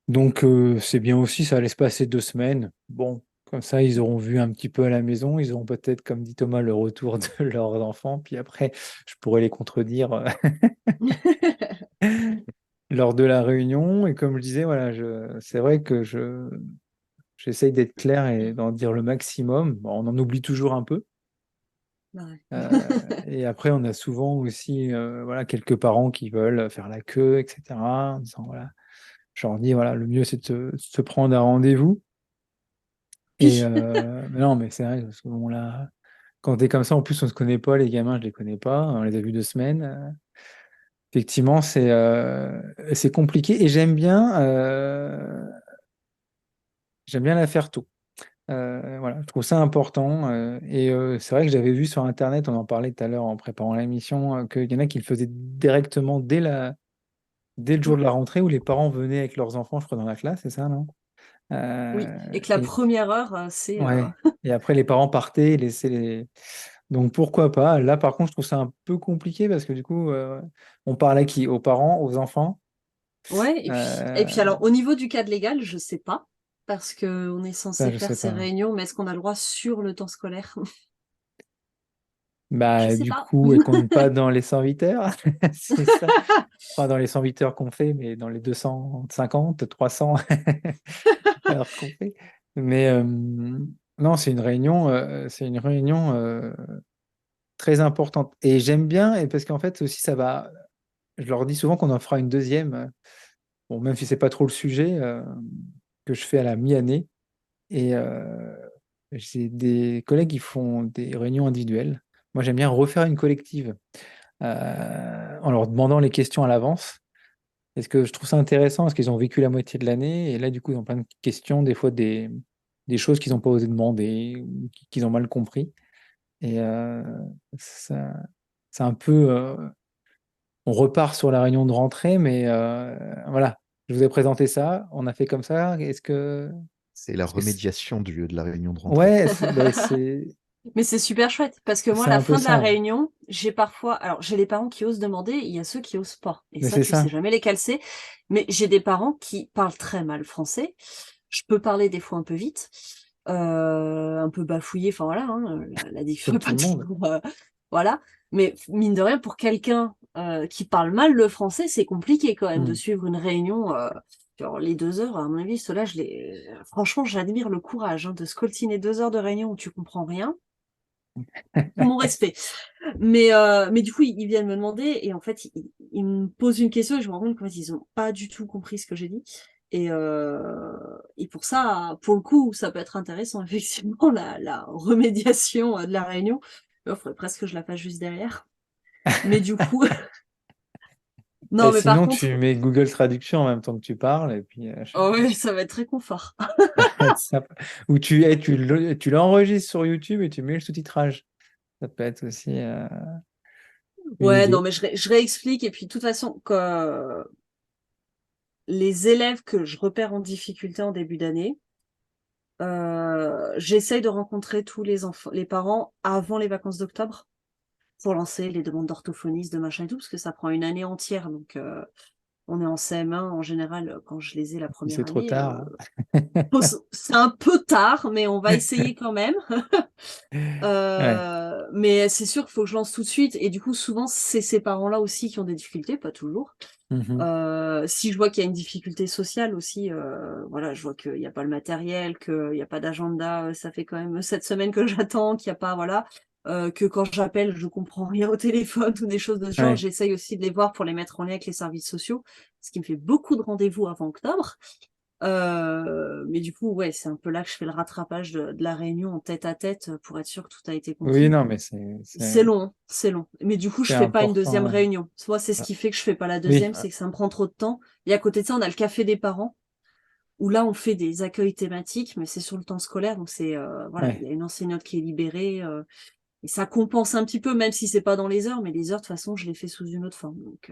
Donc c'est bien aussi, ça laisse passer 2 semaines. Bon, comme ça, ils auront vu un petit peu à la maison. Ils auront peut-être, comme dit Thomas, le retour de leurs enfants. Puis après, je pourrais les contredire lors de la réunion. Et comme je disais, voilà, c'est vrai que j'essaye d'être clair et d'en dire le maximum. Bon, on en oublie toujours un peu. Ouais. Et après, on a souvent aussi voilà, quelques parents qui veulent faire la queue, etc. En disant, voilà, je leur dis, voilà, le mieux, c'est de se prendre un rendez-vous. Et mais non, mais c'est vrai, parce que bon, là, quand t'es comme ça, en plus, on se connaît pas, les gamins, je les connais pas, on les a vus 2 semaines. Effectivement, c'est compliqué et j'aime bien la faire tôt. Voilà, je trouve ça important. Et c'est vrai que j'avais vu sur Internet, on en parlait tout à l'heure en préparant l'émission, qu'il y en a qui le faisaient directement dès le jour de la rentrée où les parents venaient avec leurs enfants, je crois, dans la classe, c'est ça, non? Oui, et que la Et première heure, c'est ouais. Et après, les parents partaient, laissaient les. Donc pourquoi pas? Là, par contre, je trouve ça un peu compliqué parce que du coup, on parle à qui? Aux parents, aux enfants? ouais, et puis Euh, alors au niveau du cadre légal, je sais pas, parce que on est Ça, censé je faire sais ces pas. réunions, mais est-ce qu'on a le droit sur le temps scolaire? Je Bah, sais du pas. coup, elle compte pas dans les 108 heures. C'est ça. Pas dans les 108 heures qu'on fait, mais dans les 250, 300 heures qu'on fait. Mais non, c'est une réunion très importante. Et j'aime bien, et parce qu'en fait, aussi, ça va. Je leur dis souvent qu'on en fera une deuxième. Bon, même si c'est pas trop le sujet, que je fais à la mi-année. Et j'ai des collègues qui font des réunions individuelles. Moi, j'aime bien refaire une collective en leur demandant les questions à l'avance. Parce que je trouve ça intéressant parce qu'ils ont vécu la moitié de l'année et là, du coup, ils ont plein de questions, des fois des choses qu'ils n'ont pas osé demander ou qu'ils ont mal compris. Et ça, c'est un peu. On repart sur la réunion de rentrée, mais voilà, je vous ai présenté ça, on a fait comme ça. C'est la Est-ce que remédiation de la réunion de rentrée. ouais, Mais c'est super chouette, parce que moi, c'est à la un peu fin de la ça. réunion, j'ai parfois, alors j'ai les parents qui osent demander, il y a ceux qui osent pas. Et Mais ça, c'est tu sais ça. jamais lesquels c'est. Mais j'ai des parents qui parlent très mal français. Je peux parler des fois un peu vite, un peu bafouillé, enfin voilà, hein, la diction Comme est tout pas le monde. toujours, voilà. Mais mine de rien, pour quelqu'un qui parle mal le français, c'est compliqué quand même de Hmm. suivre une réunion. Genre les 2 heures, à mon avis, ceux-là, franchement, j'admire le courage hein, de scoltiner 2 heures de réunion où tu comprends rien. Tout mon respect. Mais du coup, ils viennent me demander et en fait, ils me posent une question et je me rends compte qu'en fait, ils ont pas du tout compris ce que j'ai dit. Et pour ça, pour le coup, ça peut être intéressant, effectivement, la remédiation de la réunion. Il faudrait presque que je la fasse juste derrière. Mais du coup, Et non, mais par sinon, tu contre, mets Google Traduction en même temps que tu parles, et puis oh ouais, ça va être très confort. ça va être sympa. Ou tu l'enregistres sur YouTube et tu mets le sous-titrage. Ça peut être aussi une Ouais, non, idée. mais je réexplique. Et puis, de toute façon, que les élèves que je repère en difficulté en début d'année, j'essaye de rencontrer tous les enfants, les parents avant les vacances d'octobre pour lancer les demandes d'orthophonistes, de machin et tout, parce que ça prend une année entière. Donc, on est en CM1 en général quand je les ai la Si première c'est trop année. tard. C'est un peu tard, mais on va essayer quand même. Ouais. Mais c'est sûr qu'il faut que je lance tout de suite. Et du coup, souvent, c'est ces parents-là aussi qui ont des difficultés, pas toujours. Mhm. Si je vois qu'il y a une difficulté sociale aussi, voilà, je vois qu'il n'y a pas le matériel, qu'il n'y a pas d'agenda, ça fait quand même 7 semaines que j'attends, qu'il n'y a pas, voilà, que quand j'appelle, je comprends rien au téléphone ou des choses de ce genre. Ouais. J'essaye aussi de les voir pour les mettre en lien avec les services sociaux, ce qui me fait beaucoup de rendez-vous avant octobre. Mais du coup, ouais, c'est un peu là que je fais le rattrapage de la réunion en tête à tête pour être sûr que tout a été Oui, compris. non, mais C'est long, hein, c'est long. Mais du coup, je c'est fais pas une important. deuxième Ouais. réunion. Soit c'est ce Ah, qui fait que je fais pas la oui. deuxième, c'est que ça me prend trop de temps. Et à côté de ça, on a le café des parents, où là, on fait des accueils thématiques, mais c'est sur le temps scolaire. Donc c'est voilà, il Ouais. y a une enseignante qui est libérée. Et ça compense un petit peu, même si c'est pas dans les heures, mais les heures, de toute façon, je les fais sous une autre forme. Donc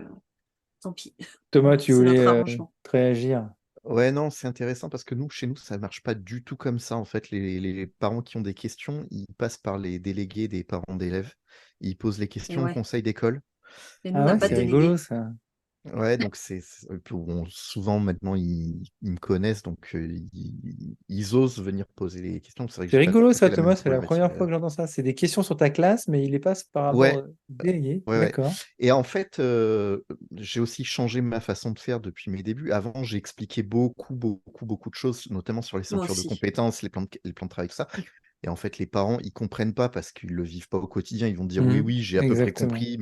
tant pis. Thomas, Voilà, tu c'est voulais notre arrangement. réagir. Ouais, non, c'est intéressant parce que chez nous, ça marche pas du tout comme ça. En fait, les parents qui ont des questions, ils passent par les délégués des parents d'élèves. Ils posent les Et questions au ouais. conseil d'école. Et nous, on Ah n'a ouais, pas c'est de rigolo délégué. ça. Ouais, donc et puis souvent maintenant ils me connaissent, donc ils osent venir poser les questions. C'est vrai que C'est j'ai pas rigolo tout à ça, fait la même Thomas, c'est la problématique. première fois que j'entends ça. C'est des questions sur ta classe, mais il les passe par rapport Ouais, au délégué. ouais, ouais. D'accord. Et en fait, j'ai aussi changé ma façon de faire depuis mes débuts. Avant, j'ai expliqué beaucoup de choses, notamment sur les Moi ceintures de aussi. compétences, les plans de travail, tout ça. Et en fait, les parents, ils comprennent pas parce qu'ils le vivent pas au quotidien. Ils vont dire oui, Mhm. oui, j'ai à peu près Exactement. compris,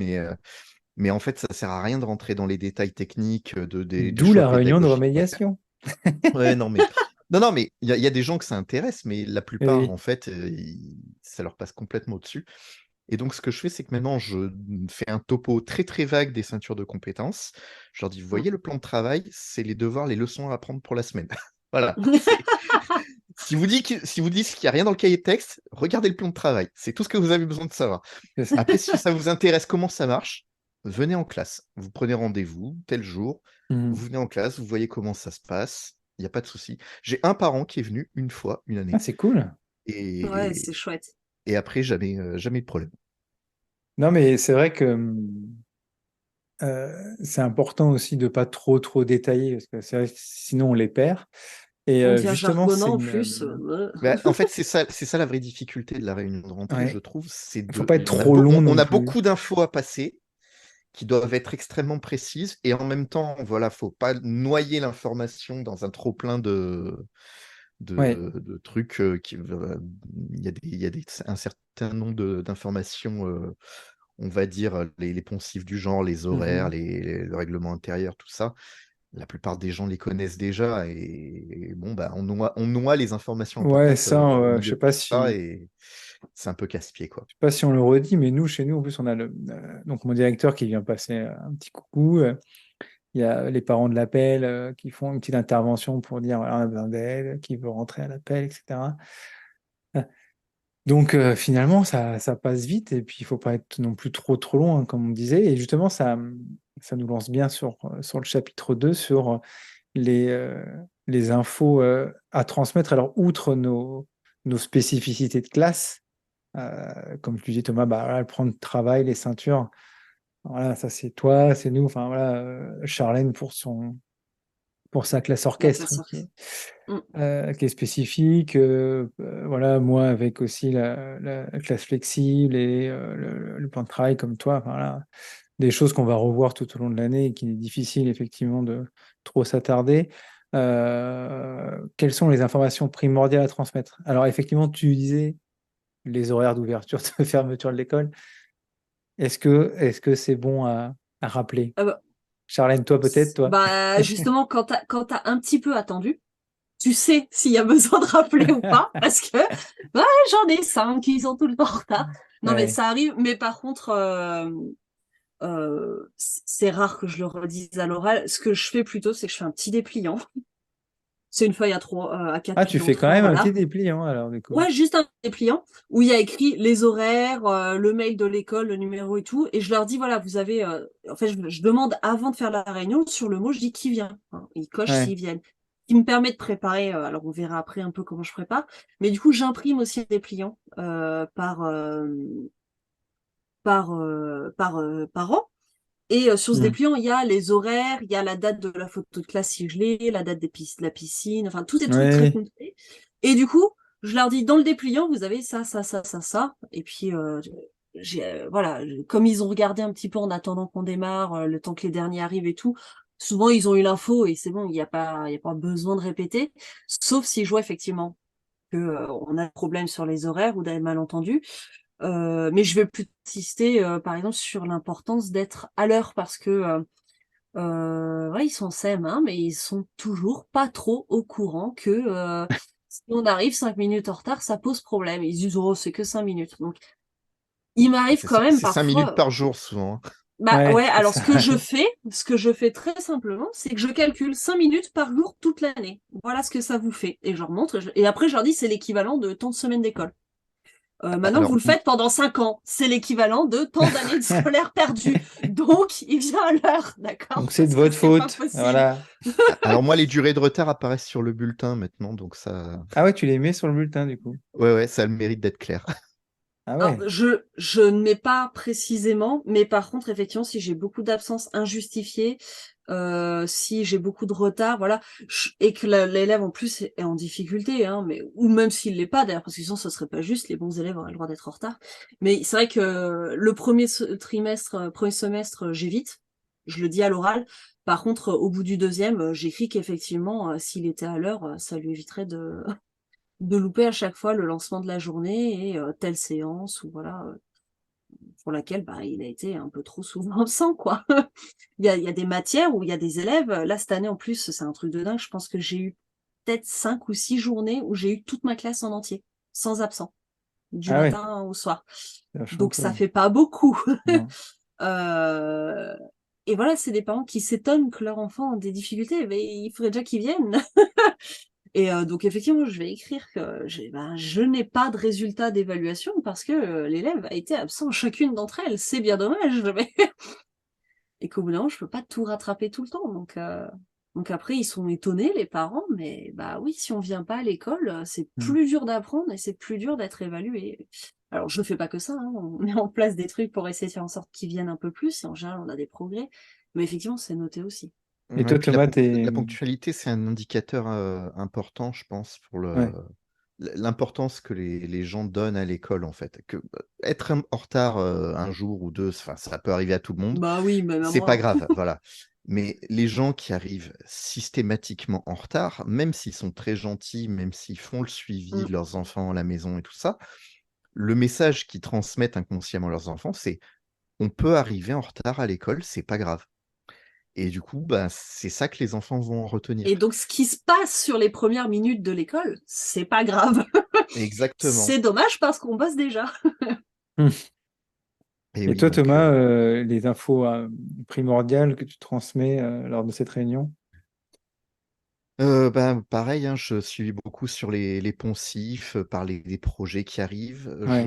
mais en fait, ça sert à rien de rentrer dans les détails techniques des D'où choix la réunion de pédagogiques qu'on va faire. remédiation. Ouais, non, mais non, mais il y a des gens que ça intéresse, mais la plupart, Oui. en fait, ça leur passe complètement au-dessus. Et donc, ce que je fais, c'est que maintenant, je fais un topo très très vague des ceintures de compétences. Je leur dis, vous Mm. voyez, le plan de travail, c'est les devoirs, les leçons à apprendre pour la semaine. Voilà. Si vous dites qu'il n'y a rien dans le cahier de texte, regardez le plan de travail. C'est tout ce que vous avez besoin de savoir. C'est ça. Après, si ça vous intéresse comment ça marche, venez en classe. Vous prenez rendez-vous tel jour, Mhm. vous venez en classe, vous voyez comment ça se passe. Il n'y a pas de souci. J'ai un parent qui est venu une fois, une Ah, année, c'est cool. Ouais, et, c'est chouette. et après, jamais de problème. Non, mais c'est vrai que c'est important aussi de pas trop détailler, parce que c'est vrai que sinon on les perd. Et On devient justement, c'est jargonnant en une. plus. Bah, en fait, c'est ça la vraie difficulté de la réunion de rentrée, je Ouais, trouve. C'est il faut pas être on a, trop long on non a plus. beaucoup d'infos à passer qui doivent être extrêmement précises et en même temps, voilà, faut pas noyer l'information dans un trop plein Ouais. de trucs il y a un certain nombre d'informations, on va dire les poncifs du genre, les horaires, Mhm. le règlement intérieur, tout ça. La plupart des gens les connaissent déjà et bon, bah, on noie les informations Ouais, importantes ça, au je milieu sais de pas tout ça si. et c'est un peu casse-pied, quoi. Je sais pas si on le redit, mais nous, chez nous, en plus, on a donc mon directeur qui vient passer un petit coucou. Il y a les parents de l'appel qui font une petite intervention pour dire voilà, on a besoin d'aide, qui veut rentrer à l'appel, etc. Donc finalement, ça passe vite et puis il faut pas être non plus trop long, hein, comme on disait. Et justement, ça nous lance bien sur le chapitre 2 sur les, euh, les infos à transmettre. Alors, outre nos spécificités de classe, comme tu dis Thomas, bah, voilà, le plan de travail, les ceintures, voilà, ça c'est toi, c'est nous, enfin voilà, Charlène pour sa classe La orchestre classe orchestre. Mm. qui est spécifique. Voilà, moi avec aussi la classe flexible et le plan de travail comme toi. Enfin, voilà, des choses qu'on va revoir tout au long de l'année et qu'il est difficile effectivement de trop s'attarder. Quelles sont les informations primordiales à transmettre? Alors effectivement, tu disais les horaires d'ouverture, de fermeture de l'école. Est-ce que c'est bon à rappeler? Ah bah, Charlène, toi peut-être, toi? bah, justement, quand t'as un petit peu attendu, tu sais s'il y a besoin de rappeler ou pas, parce que ouais, j'en ai 5 qui sont tout le temps en retard. Non, mais Ouais. ça arrive, mais par contre, c'est rare que je le redise à l'oral. Ce que je fais plutôt, c'est que je fais un petit dépliant. C'est une feuille à Ah, 4 tu pieds en fais quand 3, même un voilà. petit dépliant alors du coup. Ouais, juste un dépliant où il y a écrit les horaires, le mail de l'école, le numéro et tout. Et je leur dis, voilà, vous avez... en fait, je demande avant de faire la réunion, sur le mot, je dis qui vient. Hein, ils cochent Ouais. s'ils viennent. Ce qui me permet de préparer, alors on verra après un peu comment je prépare. Mais du coup, j'imprime aussi un dépliant par an. Et sur ce Hmm. dépliant, il y a les horaires, il y a la date de la photo de classe sigelée, la date de la piscine, enfin, tous des trucs très Ouais. complets. Et du coup, je leur dis, dans le dépliant, vous avez ça. Et puis, voilà, comme ils ont regardé un petit peu en attendant qu'on démarre, le temps que les derniers arrivent et tout, souvent, ils ont eu l'info et c'est bon, il y a pas besoin de répéter. Sauf si je vois effectivement que, on a un problème sur les horaires ou des malentendus. Mais je vais plus insister, par exemple, sur l'importance d'être à l'heure parce que ouais, ils sont CM1, hein, mais ils sont toujours pas trop au courant que si on arrive 5 minutes en retard, ça pose problème. Ils disent oh, c'est que 5 minutes. Donc, il m'arrive quand même C'est 5 minutes parfois. par jour, souvent, hein. Bah Ouais, ouais, c'est alors ça. ce que je fais très simplement, c'est que je calcule 5 minutes par jour toute l'année. Voilà ce que ça vous fait. Et je leur montre, et après je leur dis c'est l'équivalent de tant de semaines d'école. Maintenant, Alors, vous le faites pendant 5 ans. C'est l'équivalent de tant d'années de scolaire perdues. Donc, il vient à l'heure, d'accord? Donc c'est de Parce que votre c'est pas faute. possible. Voilà. alors moi, les durées de retard apparaissent sur le bulletin maintenant, donc ça, Ah ouais, tu les mets sur le bulletin du coup. ouais, ça a le mérite d'être clair. Ah Alors, ouais. je ne mets pas précisément, mais par contre, effectivement, si j'ai beaucoup d'absences injustifiées, si j'ai beaucoup de retard, voilà, et que l'élève en plus est en difficulté, hein, mais ou même s'il l'est pas d'ailleurs, parce que sinon ce serait pas juste, les bons élèves auraient le droit d'être en retard. Mais c'est vrai que le premier semestre, j'évite, je le dis à l'oral. Par contre, au bout du deuxième, j'écris qu'effectivement, s'il était à l'heure, ça lui éviterait de louper à chaque fois le lancement de la journée et telle séance ou voilà, pour laquelle, bah, il a été un peu trop souvent absent, quoi. Il y a des matières où il y a des élèves, là, cette année, en plus, c'est un truc de dingue, je pense que j'ai eu peut-être 5 ou 6 journées où j'ai eu toute ma classe en entier, sans absent, du Ah ouais. matin au soir. C'est vachement Donc cool. ça fait pas beaucoup. Non. Heu et voilà, c'est des parents qui s'étonnent que leur enfant a des difficultés, mais il faudrait déjà qu'ils viennent. Et donc effectivement, je vais écrire que je n'ai pas de résultat d'évaluation parce que, l'élève a été absent à chacune d'entre elles. C'est bien dommage, mais et qu'au bout d'un moment, je peux pas tout rattraper tout le temps. Donc après, ils sont étonnés, les parents, mais bah oui, si on vient pas à l'école, c'est Mm. plus dur d'apprendre et c'est plus dur d'être évalué. Alors je fais pas que ça, hein, on met en place des trucs pour essayer de faire en sorte qu'ils viennent un peu plus et en général, on a des progrès. Mais effectivement, c'est noté aussi. Et Ouais, toi, puis Thomas, la t'es. ponctualité, c'est un indicateur important, je pense, pour Ouais. l'importance que les gens donnent à l'école, en fait. Être en retard un jour ou deux, enfin, ça peut arriver à tout le monde, Bah oui, même à c'est pas moi. grave, voilà. Mais les gens qui arrivent systématiquement en retard, même s'ils sont très gentils, même s'ils font le suivi Mmh. de leurs enfants à la maison et tout ça, le message qu'ils transmettent inconsciemment à leurs enfants, c'est on peut arriver en retard à l'école, c'est pas grave. Et du coup, bah, c'est ça que les enfants vont en Et retenir. donc, ce qui se passe sur les premières minutes de l'école, c'est pas grave. Exactement. C'est dommage parce qu'on bosse déjà. Mm. Et Et oui, toi, donc Thomas, les infos primordiales que tu transmets lors de cette réunion? bah, pareil, hein, je suis beaucoup sur les poncifs, parler des projets qui arrivent. Ouais.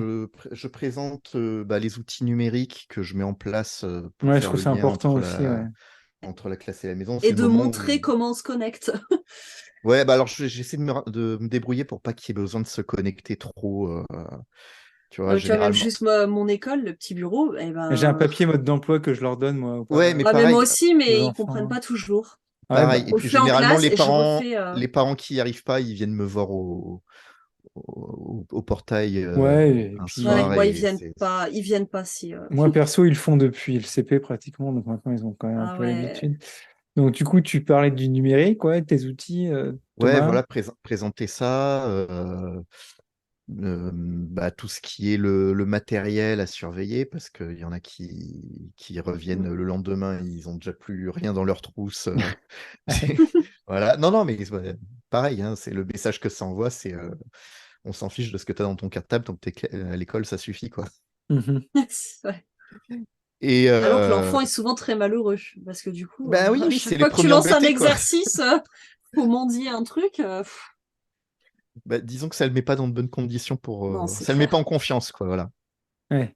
Je présente bah, les outils numériques que je mets en place pour Ouais, je faire trouve le ça lien important aussi, ouais. entre la classe et la maison. Et C'est le de moment montrer où... comment on se connecte. Ouais, bah alors j'essaie de me débrouiller pour pas qu'il y ait besoin de se connecter trop. Tu vois, Tu vois, même généralement. juste mon école, le petit bureau, eh J'ai un ben, papier mode d'emploi que je leur donne, moi, Ouais, mais ouais, mais moi pareil, aussi, aux mais ils comprennent enfants. pas toujours. Ouais, pareil. bah, Et On le puis fait en généralement, classe et je refais. les parents qui n'y arrivent pas, ils viennent me voir au portail ouais, et un Ouais, soir puis moi, et c'est. ils viennent pas si. moi, perso, ils le font depuis le CP pratiquement, donc maintenant, ils ont quand même un Ah peu ouais. l'habitude. Donc, du coup, tu parlais du numérique, ouais, tes outils, Ouais, Thomas. voilà, présenter ça, bah, tout ce qui est le matériel à surveiller, parce qu'il y en a qui reviennent le lendemain, ils ont déjà plus rien dans leur trousse. Voilà. Non, non, mais pareil, hein, c'est le message que ça envoie, c'est on s'en fiche de ce que tu as dans ton cartable, tant que tu es à l'école, ça suffit, quoi. Mhm. Ouais. Et Alors que l'enfant est souvent très malheureux parce que du coup, bah oui, à c'est chaque les fois que tu premiers lances un embêtés, quoi. exercice, faut mendier un truc. Bah, disons que ça le met pas dans de bonnes conditions pour. Non, c'est Ça le met pas en clair. confiance, quoi, voilà. Ouais.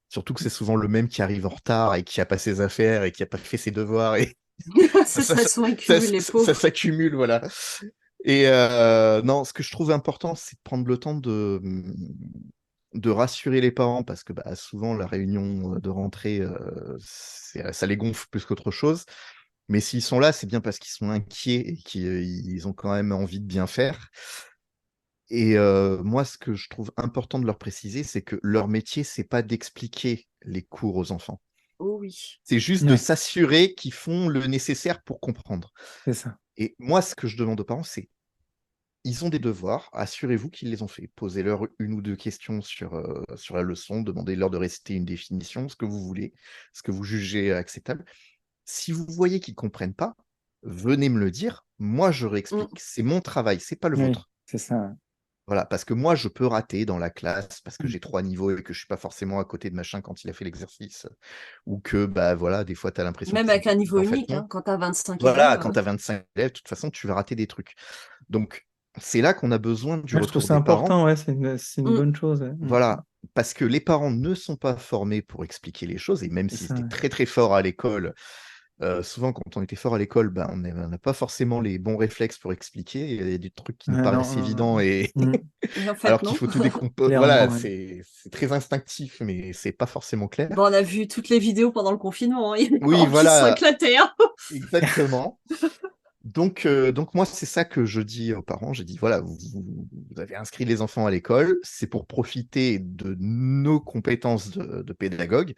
Surtout que c'est souvent le même qui arrive en retard et qui a pas ses affaires et qui a pas fait ses devoirs et C'est ça, souvent ils cumulent les ça pauvres. s'accumule, voilà. Et non, ce que je trouve important, c'est de prendre le temps de rassurer les parents parce que bah, souvent la réunion de rentrée, ça les gonfle plus qu'autre chose. Mais s'ils sont là, c'est bien parce qu'ils sont inquiets et qu'ils ont quand même envie de bien faire. Et moi, ce que je trouve important de leur préciser, c'est que leur métier, c'est pas d'expliquer les cours aux enfants. Oh oui. C'est juste de Ouais, s'assurer qu'ils font le nécessaire pour comprendre. c'est ça. Et moi, ce que je demande aux parents, c'est ils ont des devoirs, assurez-vous qu'ils les ont faits. Posez-leur une ou deux questions sur la leçon, demandez-leur de réciter une définition, ce que vous voulez, ce que vous jugez acceptable. Si vous voyez qu'ils ne comprennent pas, venez me le dire. Moi, je réexplique. Mm. C'est mon travail, c'est pas le Oui, vôtre. c'est ça. Voilà, parce que moi, je peux rater dans la classe parce que j'ai 3 niveaux et que je suis pas forcément à côté de machin quand il a fait l'exercice. Ou que, bah voilà, des fois, tu as l'impression Même qu'il avec un niveau en fait unique, non. hein, quand t'as 25 élèves. Voilà, quand tu as 25 élèves, de toute façon, tu vas rater des trucs. Donc, c'est là qu'on a besoin du Ouais, je trouve retour ça des parents. important, ouais, c'est une Mm. bonne chose. Ouais. Voilà, parce que les parents ne sont pas formés pour expliquer les choses, et même C'est s'ils ça, étaient ouais. très très forts à l'école, souvent quand on était fort à l'école, ben, on n'a pas forcément les bons réflexes pour expliquer. Il y a des trucs qui nous Ouais, non, paraissent non, non. évidents, et Mm, Et en fait, alors qu'il non. faut tout décomposer. clairement, Voilà, ouais. c'est très instinctif, mais c'est pas forcément clair. Bon, on a vu toutes les vidéos pendant le confinement, hein. Il y a des Oui, parents qui se sont voilà, éclatés, hein. exactement. Donc moi, c'est ça que je dis aux parents. J'ai dit, voilà, vous avez inscrit les enfants à l'école, c'est pour profiter de nos compétences de pédagogue.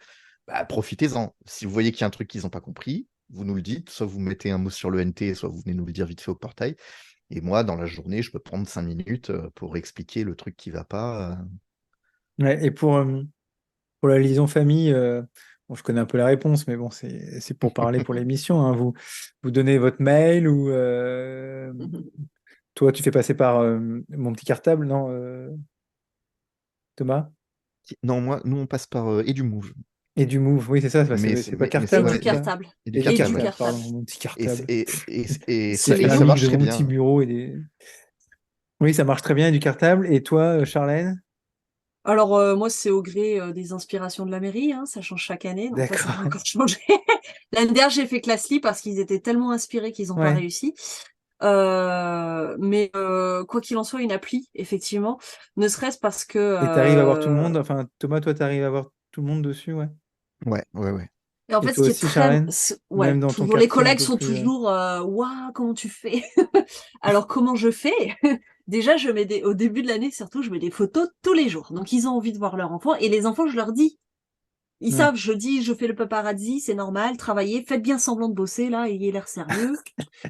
Bah, profitez-en. Si vous voyez qu'il y a un truc qu'ils n'ont pas compris, vous nous le dites, soit vous mettez un mot sur le NT, soit vous venez nous le dire vite fait au portail. Et moi, dans la journée, je peux prendre 5 minutes pour expliquer le truc qui va pas. Ouais, et pour la liaison famille, bon, je connais un peu la réponse, mais bon, c'est pour parler pour l'émission, hein. Vous donnez votre mail ou toi, tu fais passer par mon petit cartable, non, Thomas? Non, moi, nous, on passe par EduMove. Et du Move, oui, c'est ça, c'est pas Mais c'est Et cartable, du ouais, c'est ça? cartable. et du Et du Et du cartable, ouais. cartable, cartable. pardon, mon petit Et, cartable. C'est Ça fait la ça mignon. musique marche de très mon petit bien. bureau Oui, ça marche très bien, et du cartable. Et toi, Charlène? Alors, moi, c'est au gré des inspirations de la mairie, hein, ça change chaque année, donc là, ça D'accord. va encore changer. L'année dernière, j'ai fait Classly parce qu'ils étaient tellement inspirés qu'ils n'ont pas Ouais. réussi. Mais quoi qu'il en soit, une appli, effectivement, ne serait-ce parce que... Et t'arrives à voir tout le monde, enfin, Thomas, toi, t'arrives à voir tout le monde dessus, ouais. Ouais, ouais, ouais. Et en Et fait, ce toi qui est aussi, très... Charlène? Ouais, Même dans ton toujours, les quartier un collègues peu sont plus. toujours... Waouh, comment tu fais? Alors, comment je fais? Déjà, au début de l'année, surtout, je mets des photos tous les jours. Donc, ils ont envie de voir leur enfant. Et les enfants, je leur dis, ils Ouais. savent, je dis, je fais le paparazzi, c'est normal, travaillez, faites bien semblant de bosser, là, ayez l'air sérieux.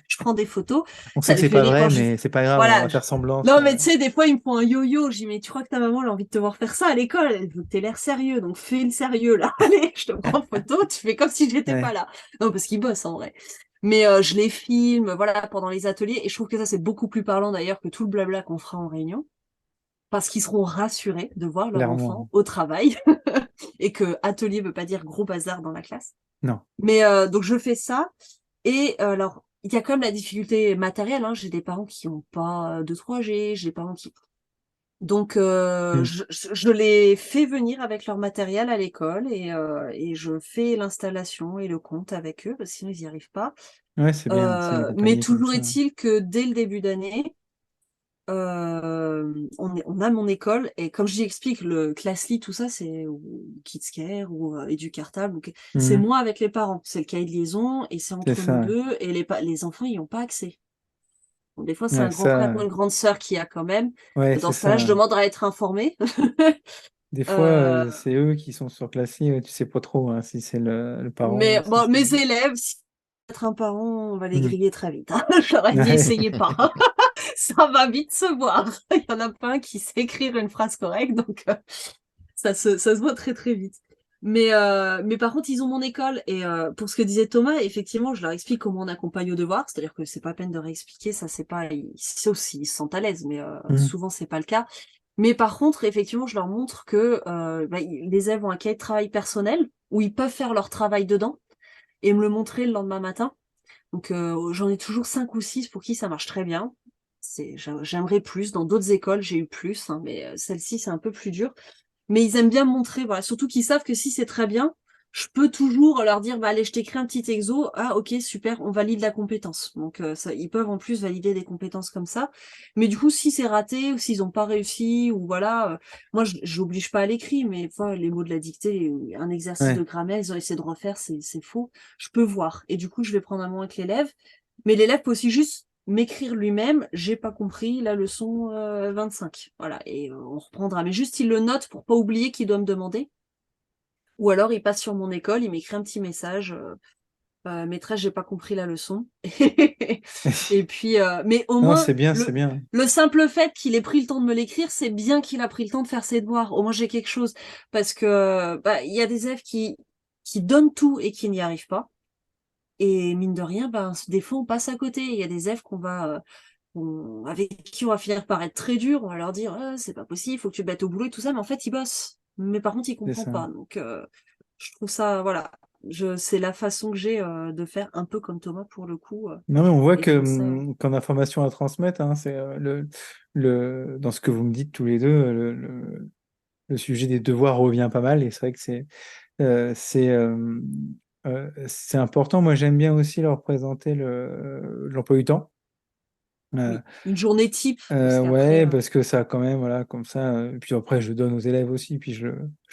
Je prends des photos. On Ça sait que les c'est fait pas rire vrai, quand je... mais c'est pas grave, on Voilà. va faire semblant. Non, mais tu sais, des fois, ils me font un yo-yo. Je dis, mais tu crois que ta maman, elle a envie de te voir faire ça à l'école? Elle veut que t'aies l'air sérieux, donc fais le sérieux, là. Allez, je te prends en photo, tu fais comme si j'étais pas Ouais. là. Non, parce qu'ils bossent, en vrai. Mais je les filme, voilà, pendant les ateliers. Et je trouve que ça, c'est beaucoup plus parlant, d'ailleurs, que tout le blabla qu'on fera en réunion. Parce qu'ils seront rassurés de voir leur enfant Clairement. au travail. Et que atelier veut pas dire gros bazar dans la classe. Non. Mais donc, je fais ça. Et alors, il y a quand même la difficulté matérielle, hein. J'ai des parents qui n'ont pas de 3G, j'ai des parents qui... Donc, Hmm. je les fais venir avec leur matériel à l'école et je fais l'installation et le compte avec eux, parce que sinon ils n'y arrivent pas. Ouais, c'est bien, c'est Mais l'accompagner comme toujours ça. est-il que dès le début d'année, on a mon école et comme je explique, le Classly, tout ça, c'est ou Kidscare ou Educartable. C'est Mhm. moi avec les parents. C'est le cahier de liaison et c'est C'est entre nous ça. deux et les enfants, ils n'ont pas accès. Bon, des fois, c'est Ouais, un grand frère ou ça. une grande sœur qui a quand même. Ouais, Dans c'est ce cas-là, je ça. demande à être informée. Des fois, Euh, c'est eux qui sont surclassés, ouais, tu sais pas trop hein, si c'est le parent mais ou si bon, c'est. mes élèves, si être un parent, on va les Mhm. griller très vite, hein. Je leur ai dit, Ouais. essayez pas. Ça va vite se voir. Il y en a pas un qui sait écrire une phrase correcte, donc ça se voit très très vite. Mais par contre, ils ont mon école. Et pour ce que disait Thomas, effectivement, je leur explique comment on accompagne au devoir. C'est-à-dire que c'est pas peine de réexpliquer, ça c'est pas. Sauf s'ils se sentent à l'aise, mais Mhm. souvent c'est pas le cas. Mais par contre, effectivement, je leur montre que les élèves ont un cahier de travail personnel où ils peuvent faire leur travail dedans et me le montrer le lendemain matin. Donc j'en ai toujours 5 ou 6 pour qui ça marche très bien. J'aimerais plus. Dans d'autres écoles, j'ai eu plus, hein, mais celle-ci, c'est un peu plus dur. Mais ils aiment bien me montrer, voilà, surtout qu'ils savent que si c'est très bien, je peux toujours leur dire, bah allez, je t'écris un petit exo. Ah ok, super, on valide la compétence. Donc ça, ils peuvent en plus valider des compétences comme ça. Mais du coup, si c'est raté ou s'ils n'ont pas réussi ou voilà, moi je n'oblige pas à l'écrit, mais enfin, les mots de la dictée, un exercice de Ouais. grammaire, ils ont essayé de refaire, c'est faux. Je peux voir. Et du coup, je vais prendre un moment avec l'élève. Mais l'élève peut aussi juste m'écrire lui-même, j'ai pas compris la leçon 25. Voilà, et on reprendra. Mais juste, il le note pour pas oublier qu'il doit me demander. Ou alors, il passe sur mon école, il m'écrit un petit message. Maîtresse, j'ai pas compris la leçon. Et puis, mais au Non, moins, c'est bien, c'est bien. le simple fait qu'il ait pris le temps de me l'écrire, c'est bien qu'il a pris le temps de faire ses devoirs. Au moins, j'ai quelque chose. Parce que, bah, il y a des élèves qui donnent tout et qui n'y arrivent pas. Et mine de rien, ben, des fois, on passe à côté. Il y a des élèves avec qui on va finir par être très dur. On va leur dire, ah, c'est pas possible, il faut que tu te battes au boulot et tout ça. Mais en fait, ils bossent. Mais par contre, ils C'est comprennent ça. pas. Donc, je trouve ça, voilà. C'est la façon que j'ai de faire un peu comme Thomas pour le coup. Non, mais on voit Et que Français. qu'on a information à transmettre, hein, c'est dans ce que vous me dites tous les deux, le sujet des devoirs revient pas mal, et c'est vrai que euh, c'est euh, c'est important. Moi, j'aime bien aussi leur présenter l'emploi du temps. Euh, Oui, une journée type, parce qu'après, ouais, parce que ça, quand même, voilà, comme ça. Puis après, je donne aux élèves aussi, puis je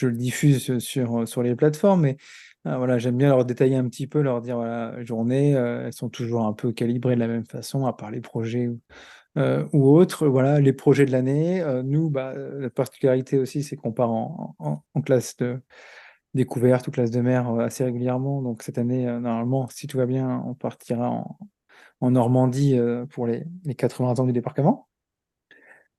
le diffuse sur les plateformes. Mais voilà, j'aime bien leur détailler un petit peu, leur dire, voilà, journée, elles sont toujours un peu calibrées de la même façon, à part les projets ou autres. Voilà, les projets de l'année. Nous, bah, la particularité aussi, c'est qu'on part en classe de découverte ou classe de mer assez régulièrement. Donc cette année, normalement, si tout va bien, on partira en Normandie pour les 80 ans du débarquement.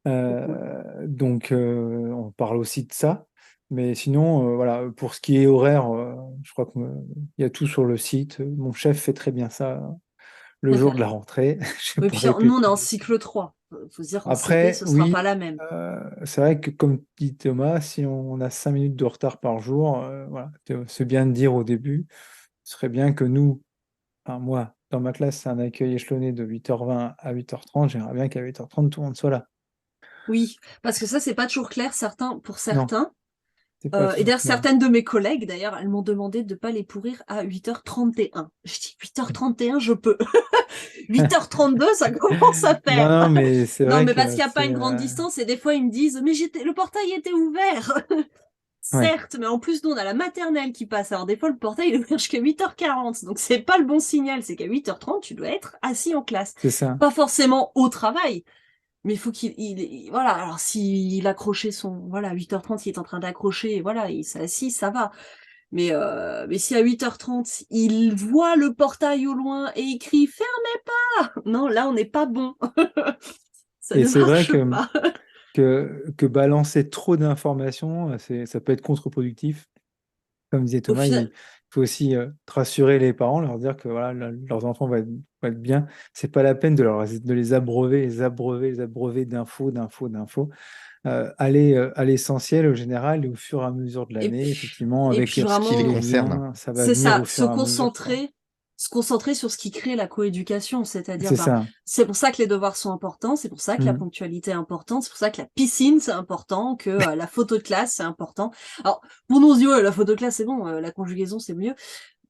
trop cool. Donc, on parle aussi de ça. Mais sinon, voilà, pour ce qui est horaire, je crois qu'il y a tout sur le site. Mon chef fait très bien ça le jour de la rentrée. Je vais Oui, pas puis nous, on est répéter. en cycle 3. Faut se dire qu'en CP, Après, ce sera pas oui, la même. c'est vrai que comme dit Thomas, si on a 5 minutes de retard par jour, voilà, c'est bien de dire au début, ce serait bien que nous, enfin moi, dans ma classe, c'est un accueil échelonné de 8h20 à 8h30. J'aimerais bien qu'à 8h30, tout le monde soit là. Oui, parce que ça, c'est pas toujours clair, pour Non, certains. c'est pas Et toujours d'ailleurs, clair. certaines de mes collègues, d'ailleurs, elles m'ont demandé de ne pas les pourrir à 8h31. Je dis 8h31, je peux. 8h32, ça commence à Non, faire. non, mais c'est Non, vrai mais parce que qu'il n'y a pas c'est... une grande distance et des fois, ils me disent, mais le portail était ouvert. ouais, Certes, mais en plus, nous, on a la maternelle qui passe. Alors, des fois, le portail, il est ouvert jusqu'à 8h40. Donc, c'est pas le bon signal. C'est qu'à 8h30, tu dois être assis en classe. c'est ça. Pas forcément au travail, mais il faut voilà. Alors, s'il accrochait voilà, 8h30, il est en train d'accrocher, voilà, il s'est assis, ça va. Mais si à 8h30, il voit le portail au loin et il crie «Fermez pas!» Non, là, on n'est pas bon. Ça Et ne c'est vrai marche pas. que balancer trop d'informations, ça peut être contre-productif. Comme disait Au Thomas, il final, faut aussi rassurer les parents, leur dire que voilà, leurs enfants vont être bien. C'est pas la peine de les abreuver, les abreuver d'infos. Aller à l'essentiel au général et au fur et à mesure de et l'année, puis, effectivement, et avec puis Ce qui les vraiment, concerne. ça va c'est venir ça, au fur et à mesure, quoi. se concentrer sur ce qui crée la coéducation, c'est-à-dire, C'est ça. c'est pour ça que les devoirs sont importants, c'est pour ça que la Mm. ponctualité est importante, c'est pour ça que la piscine c'est important, que la photo de classe c'est important. Alors, pour nous, on se dit, ouais, la photo de classe c'est bon, la conjugaison c'est mieux.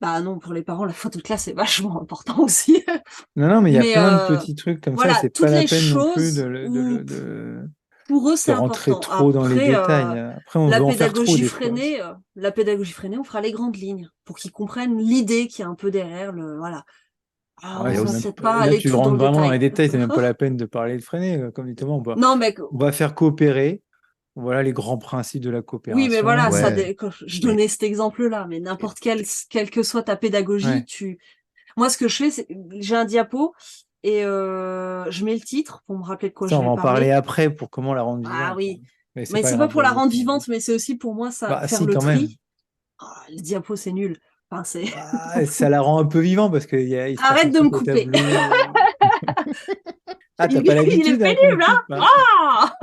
Bah non, pour les parents, la photo de classe c'est vachement important aussi. Non, non, mais il y a Mais plein de petits trucs comme ça, voilà, c'est pas toutes la les peine non plus choses où pour eux de c'est rentrer important. trop dans les Après, détails. Après, on veut en faire trop des fois. la pédagogie freinée, on fera les grandes lignes pour qu'ils comprennent l'idée qui est un peu derrière le voilà. Ah, Ouais, Il y on a va aussi peut-être pas là, aller tu tout dans rentres le vraiment dans les détail. détails, c'est même pas la peine de parler de freiner. Comme dit Thomas, Non, mais on va faire coopérer. Voilà les grands principes de la oui, mais voilà, coopération. Ouais, je mais donnais cet exemple-là, mais n'importe quelle que soit ta pédagogie, Ouais. moi, ce que je fais, c'est j'ai un diapo et je mets le titre pour me rappeler de quoi Ça, je on va vais en parler parler. après pour comment la rendre Ah vivante, hein. oui, Mais c'est mais pas c'est pas grave, pour la vas-y, rendre continue. vivante, mais c'est aussi pour moi ça Bah, faire si, le quand même. tri. Ah, le diapo, c'est nul. Enfin, c'est Bah, ça la rend un peu vivant parce il se passe un arrête de me truc au couper. tableau. Ah, t'as pas Il est l'habitude hein, qu'on te pénible, coupe, hein? hein. Ah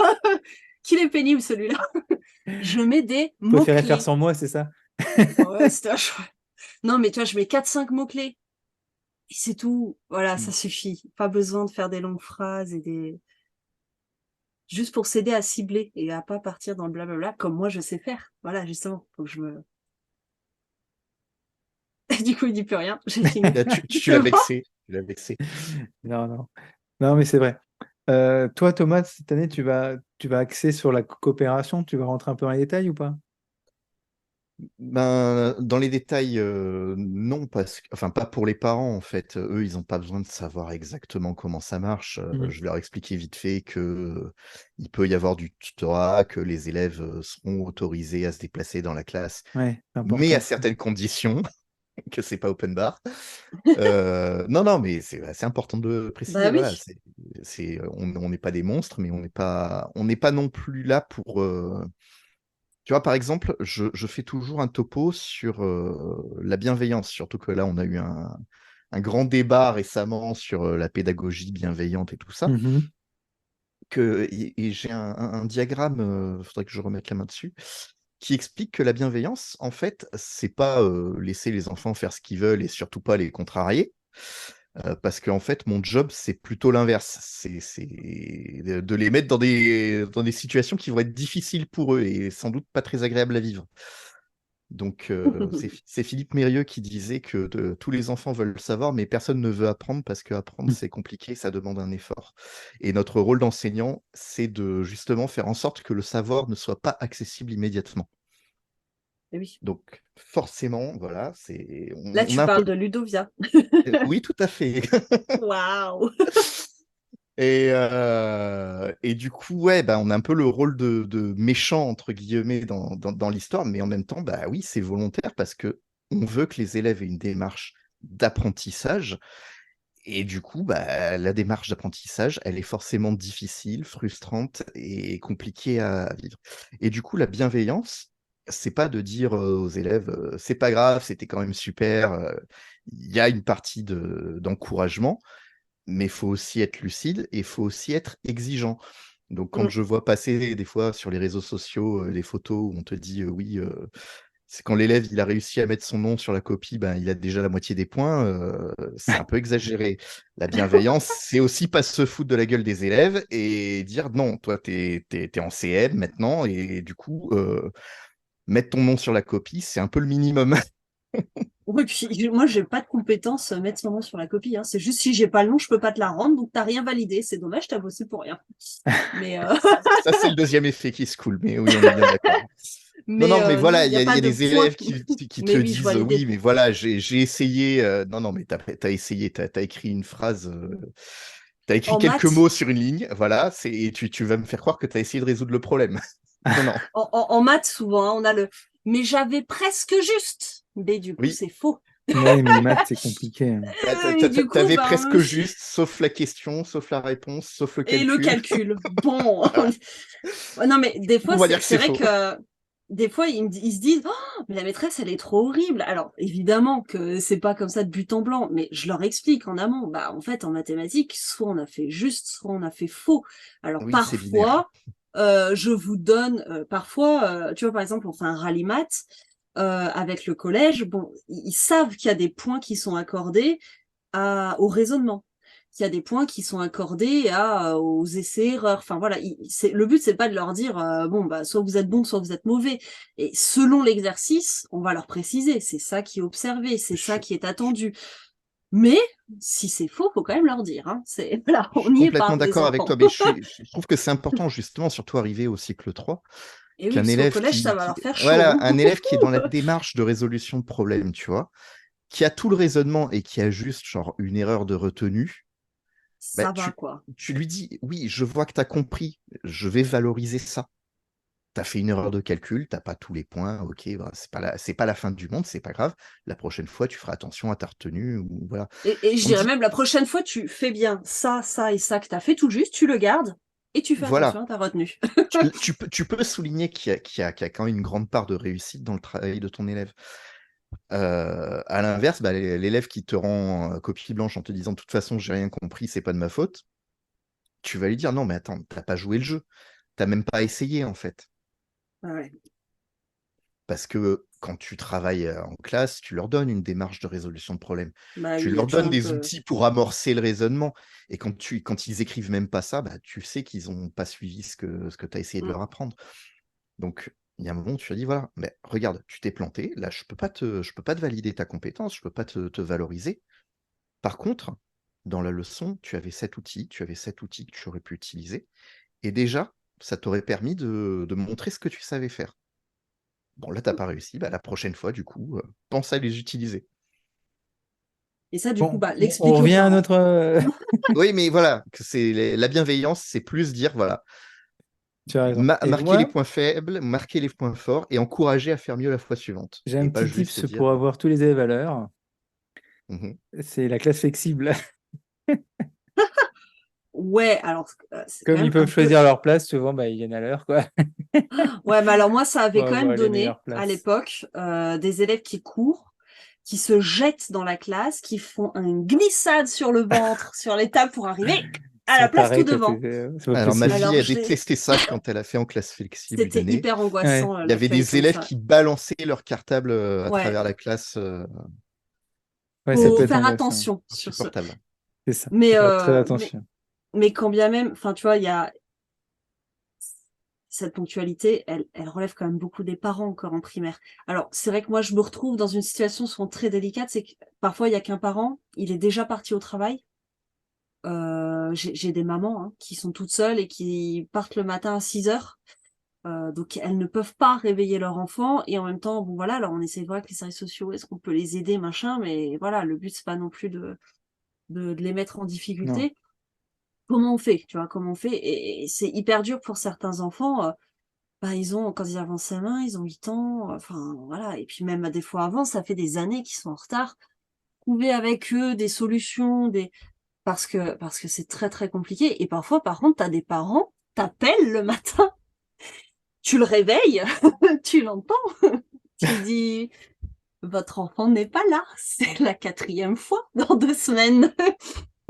qu'il est pénible celui-là. Je mets des Tu préférais faire mots-clés. sans moi, c'est ça? Ouais, c'était chouette. Non, mais tu vois, je mets 4-5 mots-clés. Et c'est tout. Voilà, Mm. ça suffit. Pas besoin de faire des longues phrases et des. Juste pour s'aider à cibler et à pas partir dans le blablabla comme moi je sais faire. Voilà, justement. Faut que je me. Du coup, il dit plus rien. J'ai fini. là, tu l'as C'est bon? vexé. Tu l'as vexé. Non, non. Non, mais c'est vrai. Toi, Thomas, cette année, tu vas axer sur la coopération, tu vas rentrer un peu dans les détails ou pas? Ben, dans les détails, non, enfin, pas pour les parents, en fait. Eux, ils n'ont pas besoin de savoir exactement comment ça marche. Mm. Je vais leur expliquer vite fait que il peut y avoir du tutorat, que les élèves seront autorisés à se déplacer dans la classe, Ouais, c'est mais à important, ça. certaines conditions, que c'est pas open bar. Non, non, mais c'est important de Bah préciser. Voilà, oui. on n'est pas des monstres, mais on n'est pas non plus là pour. Tu vois, par exemple, je fais toujours un topo sur la bienveillance, surtout que là, on a eu un grand débat récemment sur la pédagogie bienveillante et tout ça. Et j'ai un diagramme, il faudrait que je remette la main dessus, qui explique que la bienveillance, en fait, c'est pas laisser les enfants faire ce qu'ils veulent et surtout pas les contrarier. Parce qu'en fait, mon job, c'est plutôt l'inverse. C'est de les mettre dans des situations qui vont être difficiles pour eux et sans doute pas très agréables à vivre. Donc, c'est Philippe Mérieux qui disait que tous les enfants veulent le savoir, mais personne ne veut apprendre parce qu'apprendre, c'est compliqué, ça demande un effort. Et notre rôle d'enseignant, c'est de justement faire en sorte que le savoir ne soit pas accessible immédiatement. Eh oui. Donc, forcément, voilà, Là, on tu a un peu. parles de Ludovia. Oui, tout à fait. Waouh! Et du coup, ouais, bah, on a un peu le rôle de méchant, entre guillemets, dans l'histoire, mais en même temps, bah oui, c'est volontaire parce que on veut que les élèves aient une démarche d'apprentissage. Et du coup, bah, la démarche d'apprentissage, elle est forcément difficile, frustrante et compliquée à vivre. Et du coup, la bienveillance, c'est pas de dire aux élèves, c'est pas grave, c'était quand même super. Il y a une partie d'encouragement, mais il faut aussi être lucide et il faut aussi être exigeant. Donc, quand Mm. je vois passer des fois sur les réseaux sociaux des photos où on te dit oui, c'est quand l'élève il a réussi à mettre son nom sur la copie, ben, il a déjà la moitié des points, c'est un peu exagéré. La bienveillance, c'est aussi pas se foutre de la gueule des élèves et dire non, toi, t'es en CM maintenant et du coup, mettre ton nom sur la copie, c'est un peu le minimum. Oui, puis moi, j'ai pas de compétence à mettre son nom sur la copie. Hein. C'est juste si j'ai pas le nom, je peux pas te la rendre, donc t'as rien validé. C'est dommage, t'as bossé pour rien. Mais, Ça, c'est le deuxième effet qui se coule, mais oui, on est bien d'accord. Non, mais non, mais non, voilà, il n'y a il pas y a de des point. élèves qui te Mais oui, je disent validais. oui, mais voilà, j'ai essayé. Non, non, mais t'as essayé, t'as écrit une phrase, t'as écrit En quelques maths, mots sur une ligne, voilà, et tu vas me faire croire que t'as essayé de résoudre le problème. Non, non, en maths, souvent, hein, on a le mais j'avais presque juste. Mais du coup, oui, c'est faux. Ouais, mais maths, c'est compliqué. Et du coup, t'avais ben, presque juste, sauf la question, sauf la réponse, sauf le et le calcul. calcul. Bon. Voilà. Ouais, non, mais des fois, On va dire que c'est c'est vrai faux. que des fois, ils se disent oh, mais la maîtresse, elle est trop horrible. Alors, évidemment que c'est pas comme ça de but en blanc, mais je leur explique en amont. Bah, en fait, en mathématiques, soit on a fait juste, soit on a fait faux. Alors, Oui, c'est binaire. parfois, je vous donne, tu vois, par exemple, on fait un rallye maths avec le collège. Bon, ils savent qu'il y a des points qui sont accordés au raisonnement. Il y a des points qui sont accordés aux essais-erreurs. Enfin voilà, le but c'est pas de leur dire bon bah soit vous êtes bon, soit vous êtes mauvais. Et selon l'exercice, on va leur préciser. C'est ça qui est observé, c'est ça Je, qui est je- attendu. Mais si c'est faux, faut quand même leur dire. Hein. C'est voilà, je on suis n'y est pas, complètement les d'accord avec enfants. toi, mais je trouve que c'est important, justement, surtout arrivé au cycle 3. Et oui, Qu'un parce qu'au élève collège, ça va leur faire chaud. voilà, Hein. un élève qui est dans la démarche de résolution de problème, tu vois, qui a tout le raisonnement et qui a juste genre une erreur de retenue, bah, Ça va quoi. tu lui dis, oui, je vois que tu as compris, je vais valoriser ça. Tu as fait une erreur de calcul, t'as pas tous les points, ok, bah, c'est pas la fin du monde, c'est pas grave. La prochaine fois, tu feras attention à ta retenue, ou voilà. Et je dirais Tandis, même la prochaine fois, tu fais bien ça, ça et ça que tu as fait tout juste, tu le gardes et tu fais attention voilà, à ta retenue. tu peux souligner qu'il y a quand même une grande part de réussite dans le travail de ton élève. À l'inverse, bah, l'élève qui te rend copie blanche en te disant de toute façon, j'ai rien compris, c'est pas de ma faute, tu vas lui dire non, mais attends, t'as pas joué le jeu, t'as même pas essayé en fait. Ouais. Parce que quand tu travailles en classe, tu leur donnes une démarche de résolution de problème. Bah Tu oui, il y a leur toujours donnes un des peu. outils pour amorcer le raisonnement. Et quand ils écrivent même pas ça, bah, tu sais qu'ils n'ont pas suivi ce que tu as essayé de Mm. leur apprendre. Donc, il y a un moment où tu as dit, voilà, mais regarde, tu t'es planté, là, je peux pas te valider ta compétence, je peux pas te valoriser. Par contre, dans la leçon, tu avais cet outil que tu aurais pu utiliser. Et déjà, ça t'aurait permis de montrer ce que tu savais faire. Bon, là, t'as pas réussi. Bah, la prochaine fois, du coup, pense à les utiliser. Et ça, du coup, Bon, bah, on l'expliquer aux revient à parents. notre. Oui, mais voilà, que la bienveillance, c'est plus dire, voilà, Tu as raison. Et marquer les moi, points faibles, marquer les points forts et encourager à faire mieux la fois suivante. j'ai Et un pas petit juste tips dire, pour avoir tous les élèves à l'heure. mhm. C'est la classe flexible. Ouais, alors, c'est quand Comme ils même peuvent un peu. choisir leur place, souvent, bah, ils viennent à l'heure, quoi, Ouais, mais alors moi, ça pour avait quand même avoir les donné, meilleures à places. l'époque, des élèves qui courent, qui se jettent dans la classe, qui font une glissade sur le ventre, sur les tables pour arriver à Ça la place tout paraît que devant. c'est pas Alors, ma possible. fille Alors, a détesté ça quand elle a fait en classe flexible une c'était année. hyper Ouais. angoissant, Il y avait l'accueil des comme élèves ça. qui balançaient leur cartable à Ouais, travers la classe. Ouais, ça peut faut être faire angoissant. attention sur ce. Insupportable. C'est ça. Mais, Faut faire très euh, mais, attention. mais quand bien même, enfin, tu vois, il y a cette ponctualité, elle relève quand même beaucoup des parents encore en primaire. Alors, c'est vrai que moi, je me retrouve dans une situation souvent très délicate, c'est que parfois, il y a qu'un parent, il est déjà parti au travail. J'ai des mamans qui sont toutes seules et qui partent le matin à 6 heures. Donc elles ne peuvent pas réveiller leur enfant et en même temps, bon voilà, alors on essaie de voir avec les services sociaux, est-ce qu'on peut les aider, machin, mais voilà, le but c'est pas non plus de les mettre en Non. difficulté. Comment on fait, tu vois, comment on fait? Et c'est hyper dur pour certains enfants. Bah, quand ils avancent sa main, ils ont 8 ans, enfin voilà, et puis même des fois avant, ça fait des années qu'ils sont en retard. Trouver avec eux des solutions, parce que c'est très très compliqué. Et parfois, par contre, t'as des parents, t'appelles le matin, tu le réveilles, tu l'entends, tu dis votre enfant n'est pas là, c'est la 4e fois dans 2 semaines.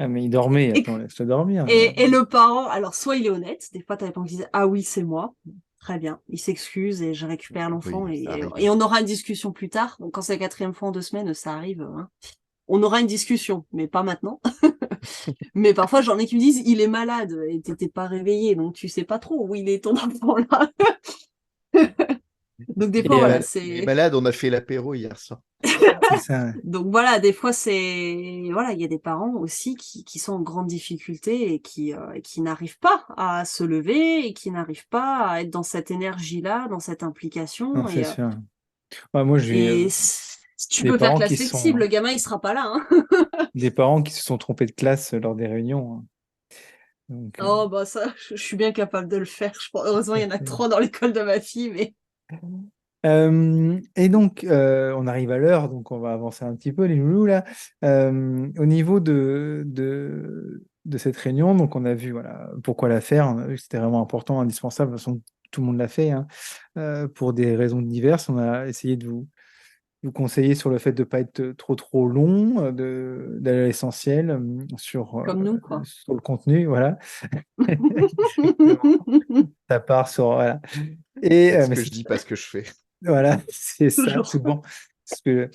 Ah, mais il dormait. Et, Attends, laisse-le dormir. et le parent, alors soit il est honnête, des fois t'as des parents qui disent ah oui c'est moi, très bien, il s'excuse et je récupère l'enfant Oui, ça arrive. et on aura une discussion plus tard. Donc quand c'est la 4e fois en 2 semaines, ça arrive. On aura une discussion, mais pas maintenant. Mais parfois j'en ai qui me disent il est malade et t'étais pas réveillé, donc tu sais pas trop où il est ton enfant là. Donc des Il fois Et, est voilà, il est malade, on a fait l'apéro hier soir. c'est ça. donc voilà, des fois voilà, il y a des parents aussi qui sont en grande difficulté et qui n'arrivent pas à se lever et qui n'arrivent pas à être dans cette énergie-là, dans cette Non, implication c'est sûr. Ouais, moi, si tu des peux faire parents classe qui flexible, le sont gamin il sera pas là, hein. des parents qui se sont trompés de classe lors des réunions, hein. Donc, Oh bah ça, je suis bien capable de le faire. Heureusement, il y en a 3 dans l'école de ma fille, mais et donc, on arrive à l'heure, donc on va avancer un petit peu, les loulous, là. Au niveau de cette réunion, donc on a vu voilà, pourquoi la faire, on a vu que c'était vraiment important, indispensable, de toute façon, tout le monde l'a fait, hein, pour des raisons diverses. On a essayé de vous conseiller sur le fait de ne pas être trop long, d'aller à l'essentiel comme nous, quoi. sur le contenu, voilà. Exactement. Ça part sur, voilà. Et, Faites ce mais que je dis, pas ce que je fais. voilà, c'est ça, Toujours. souvent. Parce que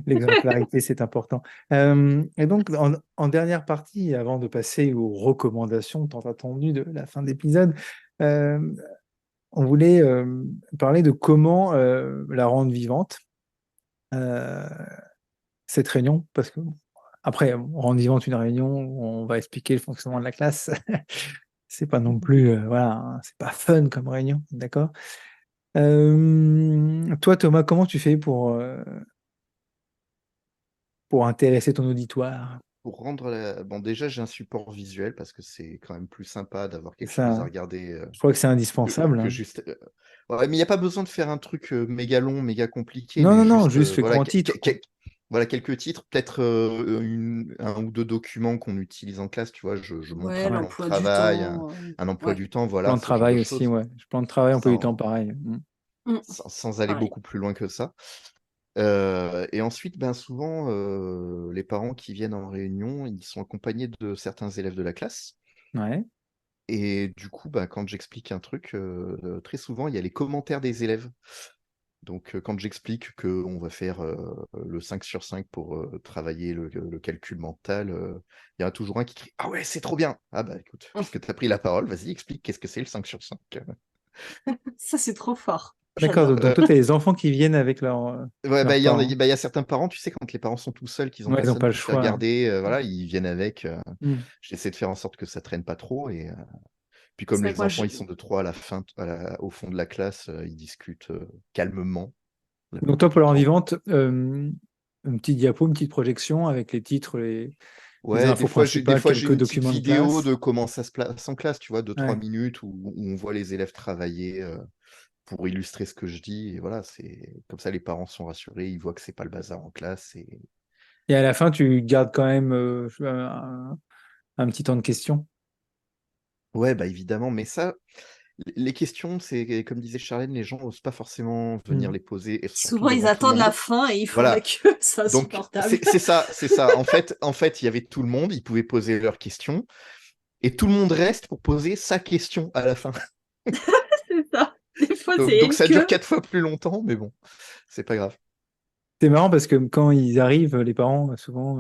l'exemplarité, c'est important. Et donc, en dernière partie, avant de passer aux recommandations tant attendues de la fin d'épisode, euh, on voulait parler de comment la rendre vivante, euh, cette réunion, parce que après, rendre vivante une réunion où on va expliquer le fonctionnement de la classe, c'est pas non plus, voilà, hein, c'est pas fun comme réunion, d'accord? Toi, Thomas, comment tu fais pour intéresser ton auditoire? Pour rendre Bon, déjà, j'ai un support visuel parce que c'est quand même plus sympa d'avoir C'est quelque ça, chose à hein. regarder Je crois que c'est que, indispensable, que hein. juste. Ouais, mais il n'y a pas besoin de faire un truc méga long, méga compliqué, Non, mais non, non, juste juste les voilà, grands titres, quoi. voilà quelques titres, peut-être un ou deux documents qu'on utilise en classe, tu vois. Je montre Ouais, un Ouais. plan de l'emploi du travail, temps. un emploi Ouais. du temps, voilà, Plan de ce genre de travail aussi, choses, ouais. Plan de travail, emploi du temps, sans, pareil. Mm. sans aller Pareil. beaucoup plus loin que ça. Et ensuite, ben souvent, les parents qui viennent en réunion, ils sont accompagnés de certains élèves de la classe. Ouais. Et du coup, bah, quand j'explique un truc, très souvent, il y a les commentaires des élèves. Donc, quand j'explique qu'on va faire le 5 sur 5 pour travailler le calcul mental, il y en a toujours un qui crie ah ouais, c'est trop bien! Ah bah écoute, Mm. puisque tu as pris la parole, vas-y, explique qu'est-ce que c'est le 5 sur 5. Ça, c'est trop fort. D'accord, donc, J'adore. donc toi, tu as les enfants qui viennent avec Ouais, bah, leurs parents. il y a certains parents, tu sais, quand les parents sont tout seuls, qu'ils n'ont Ouais, ils n'ont personne pas le pour faire choix, hein. garder, voilà, ils viennent avec. Mm. J'essaie de faire en sorte que ça traîne pas trop. Et puis, C'est comme vrai que les moi, enfants, ils sont de trois à la fin, au fond de la classe, ils discutent calmement la Donc toi, plupart pour du leur temps. vivante, une petite diapo, une petite projection avec les titres, les Ouais, infos des principales, fois, j'ai quelques une petite documents de vidéo classe. de comment ça se passe en classe, tu vois, 2-3 Ouais. minutes où on voit les élèves travailler pour illustrer ce que je dis. Et voilà, c'est comme ça, les parents sont rassurés, ils voient que c'est pas le bazar en classe. Et à la fin, tu gardes quand même un petit temps de questions. Ouais, bah évidemment, mais ça, Les questions, c'est comme disait Charlène, les gens n'osent pas forcément venir Mm. les poser, et surtout Souvent, ils devant tout le attendent la monde. fin et ils font la Voilà. queue, c'est Donc, insupportable. c'est ça, c'est ça. En fait, il y avait tout le monde, ils pouvaient poser leurs questions, et tout le monde reste pour poser sa question à la fin. C'est ça. Des fois, Donc, c'est donc une ça dure queue. 4 fois plus longtemps, mais bon, c'est pas grave. C'est marrant parce que quand ils arrivent, les parents, souvent,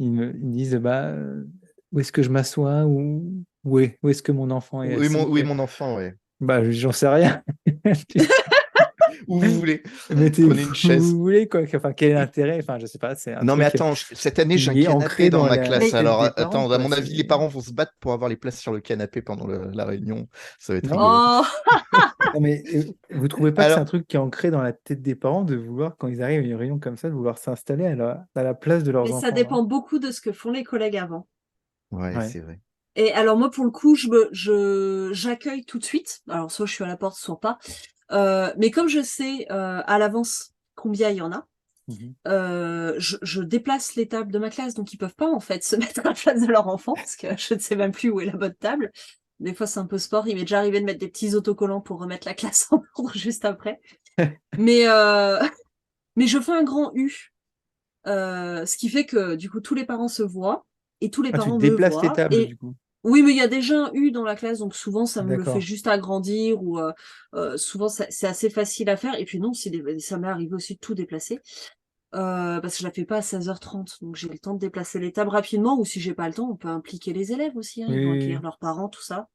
ils me disent, bah, où est-ce que je m'assois ou où est-ce que mon enfant est Oui, assis? mon enfant, ouais. Bah, j'en sais rien. Où vous voulez. Mettez-vous Prenez une où chaise. vous voulez, quoi. Enfin, quel est l'intérêt? Enfin, je sais pas, c'est un Non, mais truc attends, cette année, j'ai un qui est canapé ancré dans dans ma la classe. Mais tête Alors, des parents, attends, à quoi. mon avis, les parents vont se battre pour avoir les places sur le canapé pendant la réunion. Ça va être Non? rigolo. oh, Non, mais vous trouvez pas que c'est un Alors, truc qui est ancré dans la tête des parents de vouloir, quand ils arrivent à une réunion comme ça, de vouloir s'installer à la place de leurs mais ça enfants, non? dépend beaucoup de ce que font les collègues avant. ouais, Ouais. c'est vrai. Et alors moi, pour le coup, j'accueille tout de suite. Alors soit je suis à la porte, soit pas. Mais comme je sais à l'avance combien il y en a, Mhm. je déplace les tables de ma classe, donc ils peuvent pas en fait se mettre à la place de leur enfant, parce que je ne sais même plus où est la bonne table. Des fois, c'est un peu sport. Il m'est déjà arrivé de mettre des petits autocollants pour remettre la classe en ordre juste après. Mais, mais je fais un grand U, ce qui fait que du coup, tous les parents se voient et tous les Ah, tu parents me déplaces les voient. tables, Et du coup. oui, mais il y a déjà un U dans la classe, donc souvent, ça me le fait D'accord. juste agrandir ou souvent, c'est assez facile à faire. Et puis non, ça m'est arrivé aussi de tout déplacer. Parce que je la fais pas à 16h30, donc j'ai le temps de déplacer les tables rapidement, ou si j'ai pas le temps, on peut impliquer les élèves aussi, hein, Oui, ils vont oui, accueillir oui. leurs parents, tout ça.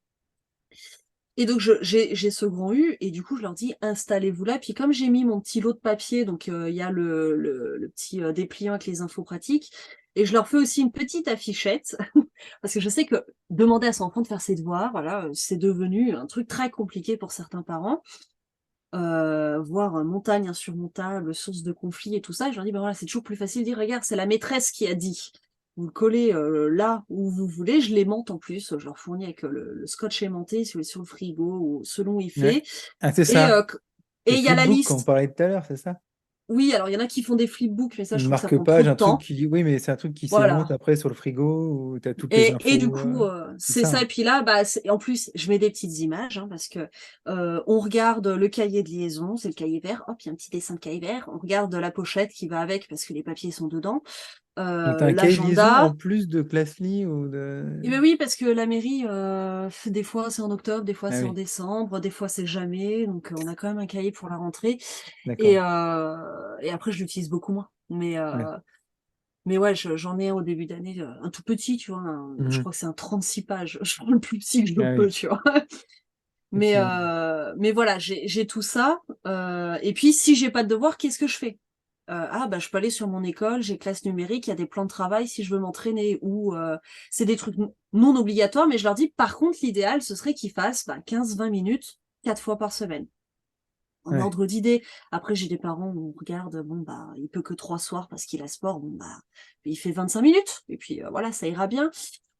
Et donc j'ai ce grand U, et du coup je leur dis installez-vous là, puis comme j'ai mis mon petit lot de papier, donc il y a le petit dépliant avec les infos pratiques, et je leur fais aussi une petite affichette, parce que je sais que demander à son enfant de faire ses devoirs, voilà, c'est devenu un truc très compliqué pour certains parents. Voire montagne insurmontable, source de conflit et tout ça. Et je leur dis, ben voilà, c'est toujours plus facile de dire, regarde, c'est la maîtresse qui a dit. Vous le collez là où vous voulez, je l'aimante en plus, je leur fournis avec le scotch aimanté sur le frigo ou selon où il Ouais. fait. Ah, c'est Et ça. et Le il y a la flipbook, quand on liste. parlait tout à l'heure, c'est ça? Oui, alors il y en a qui font des flipbooks, mais ça, je Une trouve que ça prend trop marque-page, de un truc temps. qui... Oui, mais c'est un truc qui s'aimonte Voilà. après sur le frigo où tu as toutes les Et du infos. coup, C'est c'est ça, ça. hein. Et puis là, bah, en plus, je mets des petites images, hein, parce que on regarde le cahier de liaison, c'est le cahier vert. Hop, il y a un petit dessin de cahier vert. On regarde la pochette qui va avec, parce que les papiers sont dedans. Donc, tu as un cahier de liaison L'agenda. en plus de Classly ou de... Et ben oui, parce que la mairie, des fois c'est en octobre, des fois Ah c'est en oui, décembre, des fois c'est jamais. Donc on a quand même un cahier pour la rentrée. d'accord. Et après, je l'utilise beaucoup moins. Ouais. Mais ouais, j'en ai un au début d'année, un tout petit, tu vois. Je Mhm. crois que c'est un 36 pages. Je prends le plus petit que je Ah peux, oui, tu vois. effectivement. Mais voilà, j'ai tout ça. Et puis, si j'ai pas de devoir, qu'est-ce que je fais? Ah, bah, je peux aller sur mon école, j'ai classe numérique, il y a des plans de travail si je veux m'entraîner, ou c'est des trucs non obligatoires, mais je leur dis, par contre, l'idéal, ce serait qu'ils fassent 15-20 minutes, 4 fois par semaine. En Ouais. ordre d'idée. Après, j'ai des parents où on regarde, bon, bah, il peut que 3 soirs parce qu'il a sport, bon, bah, il fait 25 minutes, et puis voilà, ça ira bien.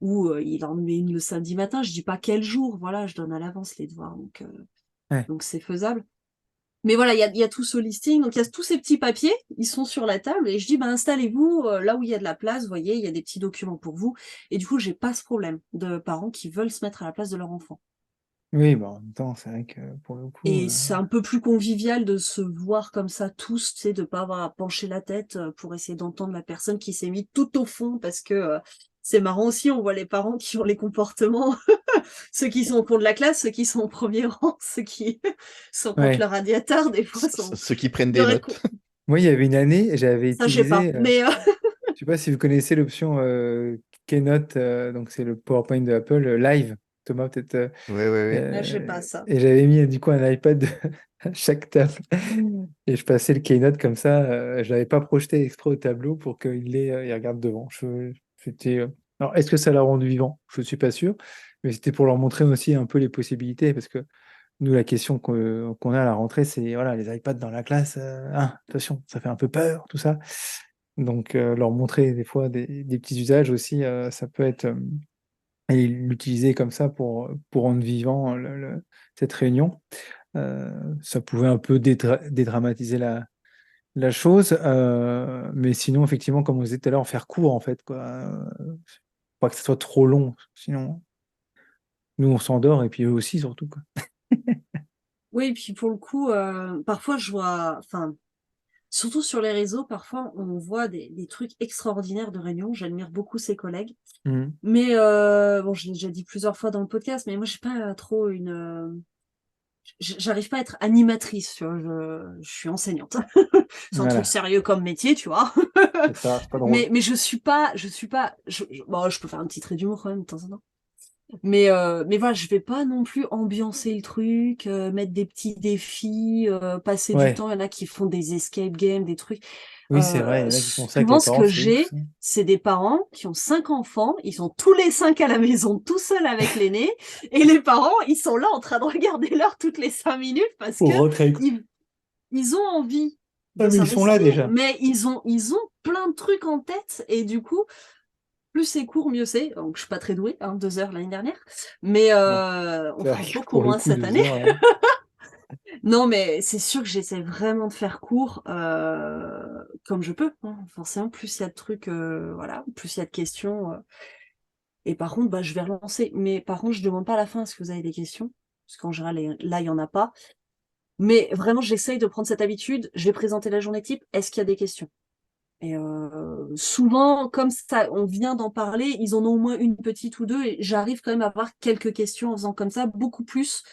Ou il en met une le samedi matin, je dis pas quel jour, voilà, je donne à l'avance les devoirs, Ouais. donc c'est faisable. Mais voilà, il y a tout ce listing, donc il y a tous ces petits papiers, ils sont sur la table, et je dis, bah, installez-vous là où il y a de la place, vous voyez, il y a des petits documents pour vous, et du coup, j'ai pas ce problème de parents qui veulent se mettre à la place de leur enfant. Oui, bah, en même temps, c'est vrai que pour le coup... Et c'est un peu plus convivial de se voir comme ça tous, tu sais, de pas avoir à pencher la tête pour essayer d'entendre la personne qui s'est mise tout au fond, parce que c'est marrant aussi, on voit les parents qui ont les comportements, ceux qui sont au fond de la classe, ceux qui sont au premier rang, ceux qui sont contre le Ouais. radiateur, des fois sont... Ceux qui prennent Il y des aurait de... notes. Moi, il y avait une année, j'avais Ça, je sais pas, utilisé... mais je sais pas si vous connaissez l'option Keynote, donc c'est le PowerPoint de Apple Live. Thomas, peut-être. Ouais, ouais, ouais. là, je sais pas ça. Et j'avais mis du coup un iPad à chaque table. Et je passais le Keynote comme ça. Je l'avais pas projeté exprès au tableau pour il regarde devant. C'était, alors, est-ce que ça l'a rendu vivant? Je ne suis pas sûr. Mais c'était pour leur montrer aussi un peu les possibilités. Parce que nous, la question qu'on a à la rentrée, c'est voilà, les iPads dans la classe. Attention, ça fait un peu peur, tout ça. Donc, leur montrer des fois des petits usages aussi, ça peut être. Et l'utiliser comme ça pour rendre vivant cette réunion. Ça pouvait un peu dédramatiser la chose, mais sinon, effectivement, comme on disait tout à l'heure, faire court, en fait, quoi. Pas que ce soit trop long, sinon. Nous, on s'endort et puis eux aussi, surtout, quoi. Oui, puis pour le coup, parfois je vois, enfin, surtout sur les réseaux, parfois on voit des trucs extraordinaires de réunion. J'admire beaucoup ses collègues. Mhm. Mais bon, je l'ai déjà dit plusieurs fois dans le podcast, mais moi, j'ai pas trop j'arrive pas à être animatrice, tu vois. Je suis enseignante. C'est un truc Voilà, sérieux comme métier, tu vois. c'est pas drôle. Mais bon, je peux faire un petit trait d'humour quand même de temps en temps. Mais voilà, je vais pas non plus ambiancer le truc, mettre des petits défis, passer du Ouais, temps. Il y en a qui font des escape games, des trucs. oui, c'est vrai, il y en a qui font ça avec les Souvent, ce parents, que c'est ouf, j'ai, ça. c'est des parents qui ont 5 enfants, ils sont tous les 5 à la maison, tout seuls avec l'aîné, et les parents, ils sont là en train de regarder l'heure toutes les 5 minutes parce que Pour rentrer. ils, ils ont envie Ah, de mais ils sont là s'investir, déjà. mais ils ont plein de trucs en tête, et du coup, plus c'est court, mieux c'est. Donc, je suis pas très douée, hein, 2 heures l'année dernière, mais Bon, on c'est fera vrai que beaucoup pour le moins coup, cette deux année. heures, là. Non, mais c'est sûr que j'essaie vraiment de faire court comme je peux, hein. Forcément, plus il y a de trucs, voilà, plus il y a de questions. Et par contre, bah, je vais relancer. Mais par contre, je demande pas à la fin est-ce que vous avez des questions, parce qu'en général, là, il y en a pas. Mais vraiment, j'essaye de prendre cette habitude. Je vais présenter la journée type. Est-ce qu'il y a des questions? Et souvent, comme ça, on vient d'en parler, ils en ont au moins une petite ou deux, et j'arrive quand même à avoir quelques questions en faisant comme ça, beaucoup plus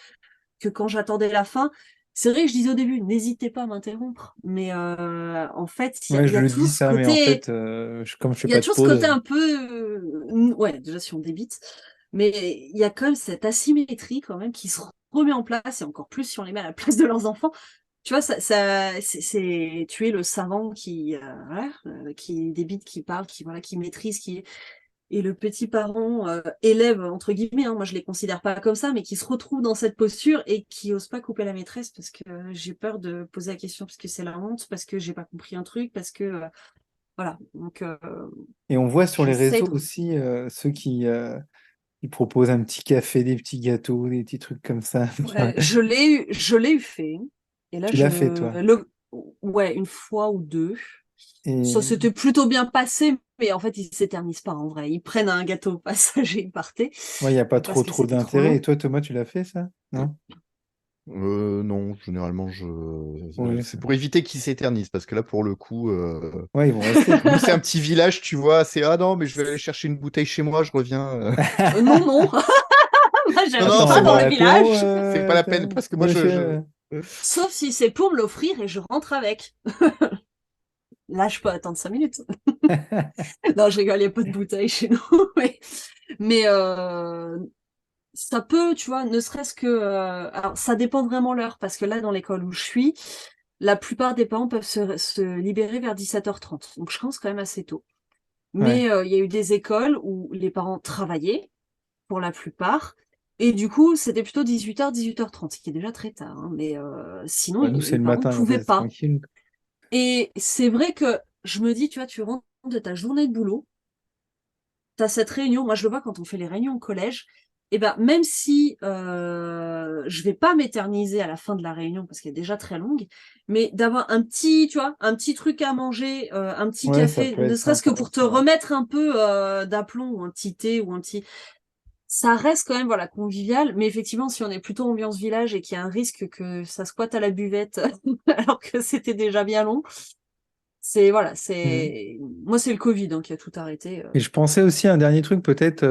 que quand j'attendais la fin. C'est vrai que je disais au début, n'hésitez pas à m'interrompre, mais en fait, Ouais, il y je a le dis toujours ce ça, mais en côté, fait, comme je fais il y a pas de toujours ce côté pause, un peu, ouais, déjà si on débite, mais il y a quand même cette asymétrie quand même qui se remet en place, et encore plus si on les met à la place de leurs enfants. Tu vois, tu es le savant qui, voilà, qui débite, qui parle, qui, voilà, qui maîtrise, et le petit parent élève, entre guillemets, hein, moi je les considère pas comme ça, mais qui se retrouve dans cette posture et qui ose pas couper la maîtresse parce que j'ai peur de poser la question, parce que c'est la honte, parce que j'ai pas compris un truc, parce que voilà. Donc et on voit sur les j'essaie réseaux de. aussi ceux qui proposent un petit café, des petits gâteaux, des petits trucs comme ça. Ouais, je l'ai eu fait. Et là, Tu l'as fait, toi. ouais, une fois ou deux. Ça Et s'était plutôt bien passé, mais en fait, ils s'éternisent pas en vrai. Ils prennent un gâteau au passage et ils partaient ouais, il n'y a pas trop parce que trop c'était trop d'intérêt. Et long. toi, Thomas, tu l'as fait, ça? Non? Non, généralement, Oui. c'est pour éviter qu'ils s'éternisent, parce que là, pour le coup, Ouais, ils vont rester, quoi. nous, c'est un petit village, tu vois, c'est ah non, mais je vais aller chercher une bouteille chez moi, je reviens. Non, non, moi, Non, j'habite non, Attends, on pas c'est va dans à le bon, l'apéro, village. c'est pas la peine, parce que moi, monsieur. Sauf si c'est pour me l'offrir et je rentre avec. Là, je peux attendre 5 minutes. Non, je rigole, il n'y a pas de bouteille chez nous. Mais ça peut, tu vois, ne serait-ce que. Alors, ça dépend vraiment l'heure, parce que là, dans l'école où je suis, la plupart des parents peuvent se libérer vers 17h30. Donc, je commence quand même assez tôt. Ouais. Mais il y a eu des écoles où les parents travaillaient, pour la plupart. Et du coup, c'était plutôt 18h, 18h30, ce qui est déjà très tard, hein. Mais sinon, Bah, nous, c'est les le parents ne matin, donc pouvaient c'est pas. tranquille. Et c'est vrai que je me dis, tu vois, tu rentres de ta journée de boulot, tu as cette réunion. Moi, je le vois quand on fait les réunions au collège. Et ben, même si je vais pas m'éterniser à la fin de la réunion parce qu'elle est déjà très longue, mais d'avoir un petit, tu vois, un petit truc à manger, un petit Ouais, ça café, peut ne être serait-ce que sympa, pour te c'est vrai. remettre un peu d'aplomb, ou un petit thé ou un petit, ça reste quand même, voilà, convivial. Mais effectivement, si on est plutôt ambiance village et qu'il y a un risque que ça squatte à la buvette alors que c'était déjà bien long, c'est, voilà, Mm. moi c'est le Covid, hein, qui a tout arrêté. Et je pensais aussi à un dernier truc, peut-être,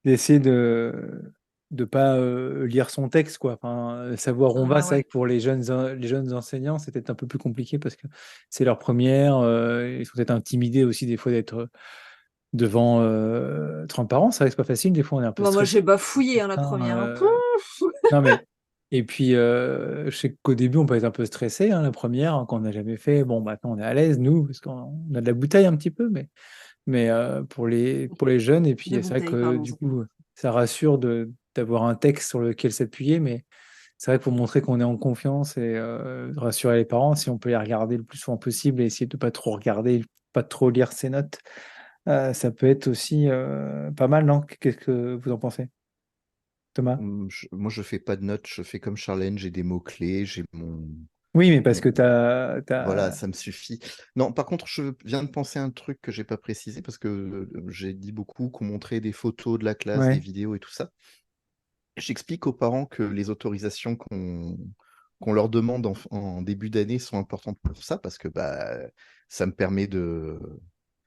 d'essayer de pas lire son texte, quoi. Enfin, savoir où on va. Ah C'est vrai ouais. que pour les jeunes enseignants, c'est peut-être un peu plus compliqué parce que c'est leur première. Ils sont peut-être intimidés aussi des fois d'être devant 30 parents. C'est vrai que c'est pas facile. Des fois, on est un peu Bon, moi stressé. j'ai bafouillé, hein, la Certains, première, hein. non, mais. Et puis, je sais qu'au début, on peut être un peu stressé, hein, la première, hein, quand on n'a jamais fait. Bon, maintenant, on est à l'aise, nous, parce qu'on a de la bouteille un petit peu, mais pour les jeunes, et puis De c'est vrai bouteilles, que pardon. du coup, ça rassure d'avoir un texte sur lequel s'appuyer, mais c'est vrai que pour montrer qu'on est en confiance et rassurer les parents, si on peut les regarder le plus souvent possible et essayer de pas trop regarder, pas trop lire ses notes, ça peut être aussi pas mal, non? Qu'est-ce que vous en pensez, Thomas? Moi, je fais pas de notes, je fais comme Charlène, j'ai des mots-clés, j'ai Oui, mais parce mon- que Voilà, ça me suffit. Non, par contre, je viens de penser à un truc que j'ai pas précisé, parce que j'ai dit beaucoup qu'on montrait des photos de la classe, des Ouais, vidéos et tout ça. J'explique aux parents que les autorisations qu'on leur demande en début d'année sont importantes pour ça, parce que ça me permet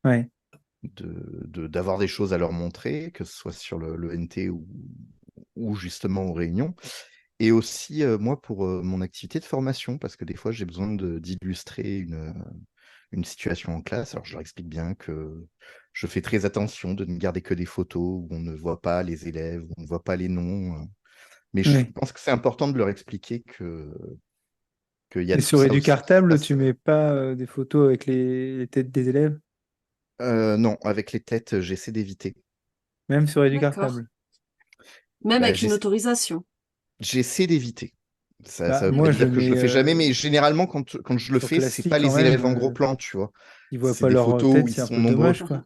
Ouais, d'avoir des choses à leur montrer, que ce soit sur le NT ou justement aux réunions. Et aussi, moi, pour mon activité de formation, parce que des fois, j'ai besoin d'illustrer une situation en classe. Alors, je leur explique bien que je fais très attention de ne garder que des photos où on ne voit pas les élèves, où on ne voit pas les noms. Mais je ouais. pense que c'est important de leur expliquer qu'il y a Et tout sur ça aussi qui Educartable, passe. tu mets pas des photos avec les têtes des élèves? Non, avec les têtes, j'essaie d'éviter. Même sur D'accord. Educartable? Même Bah, avec une autorisation. j'essaie d'éviter. Ça Bah, veut pas moi, je dire que je mets le fais jamais, mais généralement, quand je le sur fais, c'est Classly pas quand les même. élèves en gros plan, tu vois. Ils voient C'est pas des leur photos où tête, ils c'est un sont peu nombreux. dommage, quoi.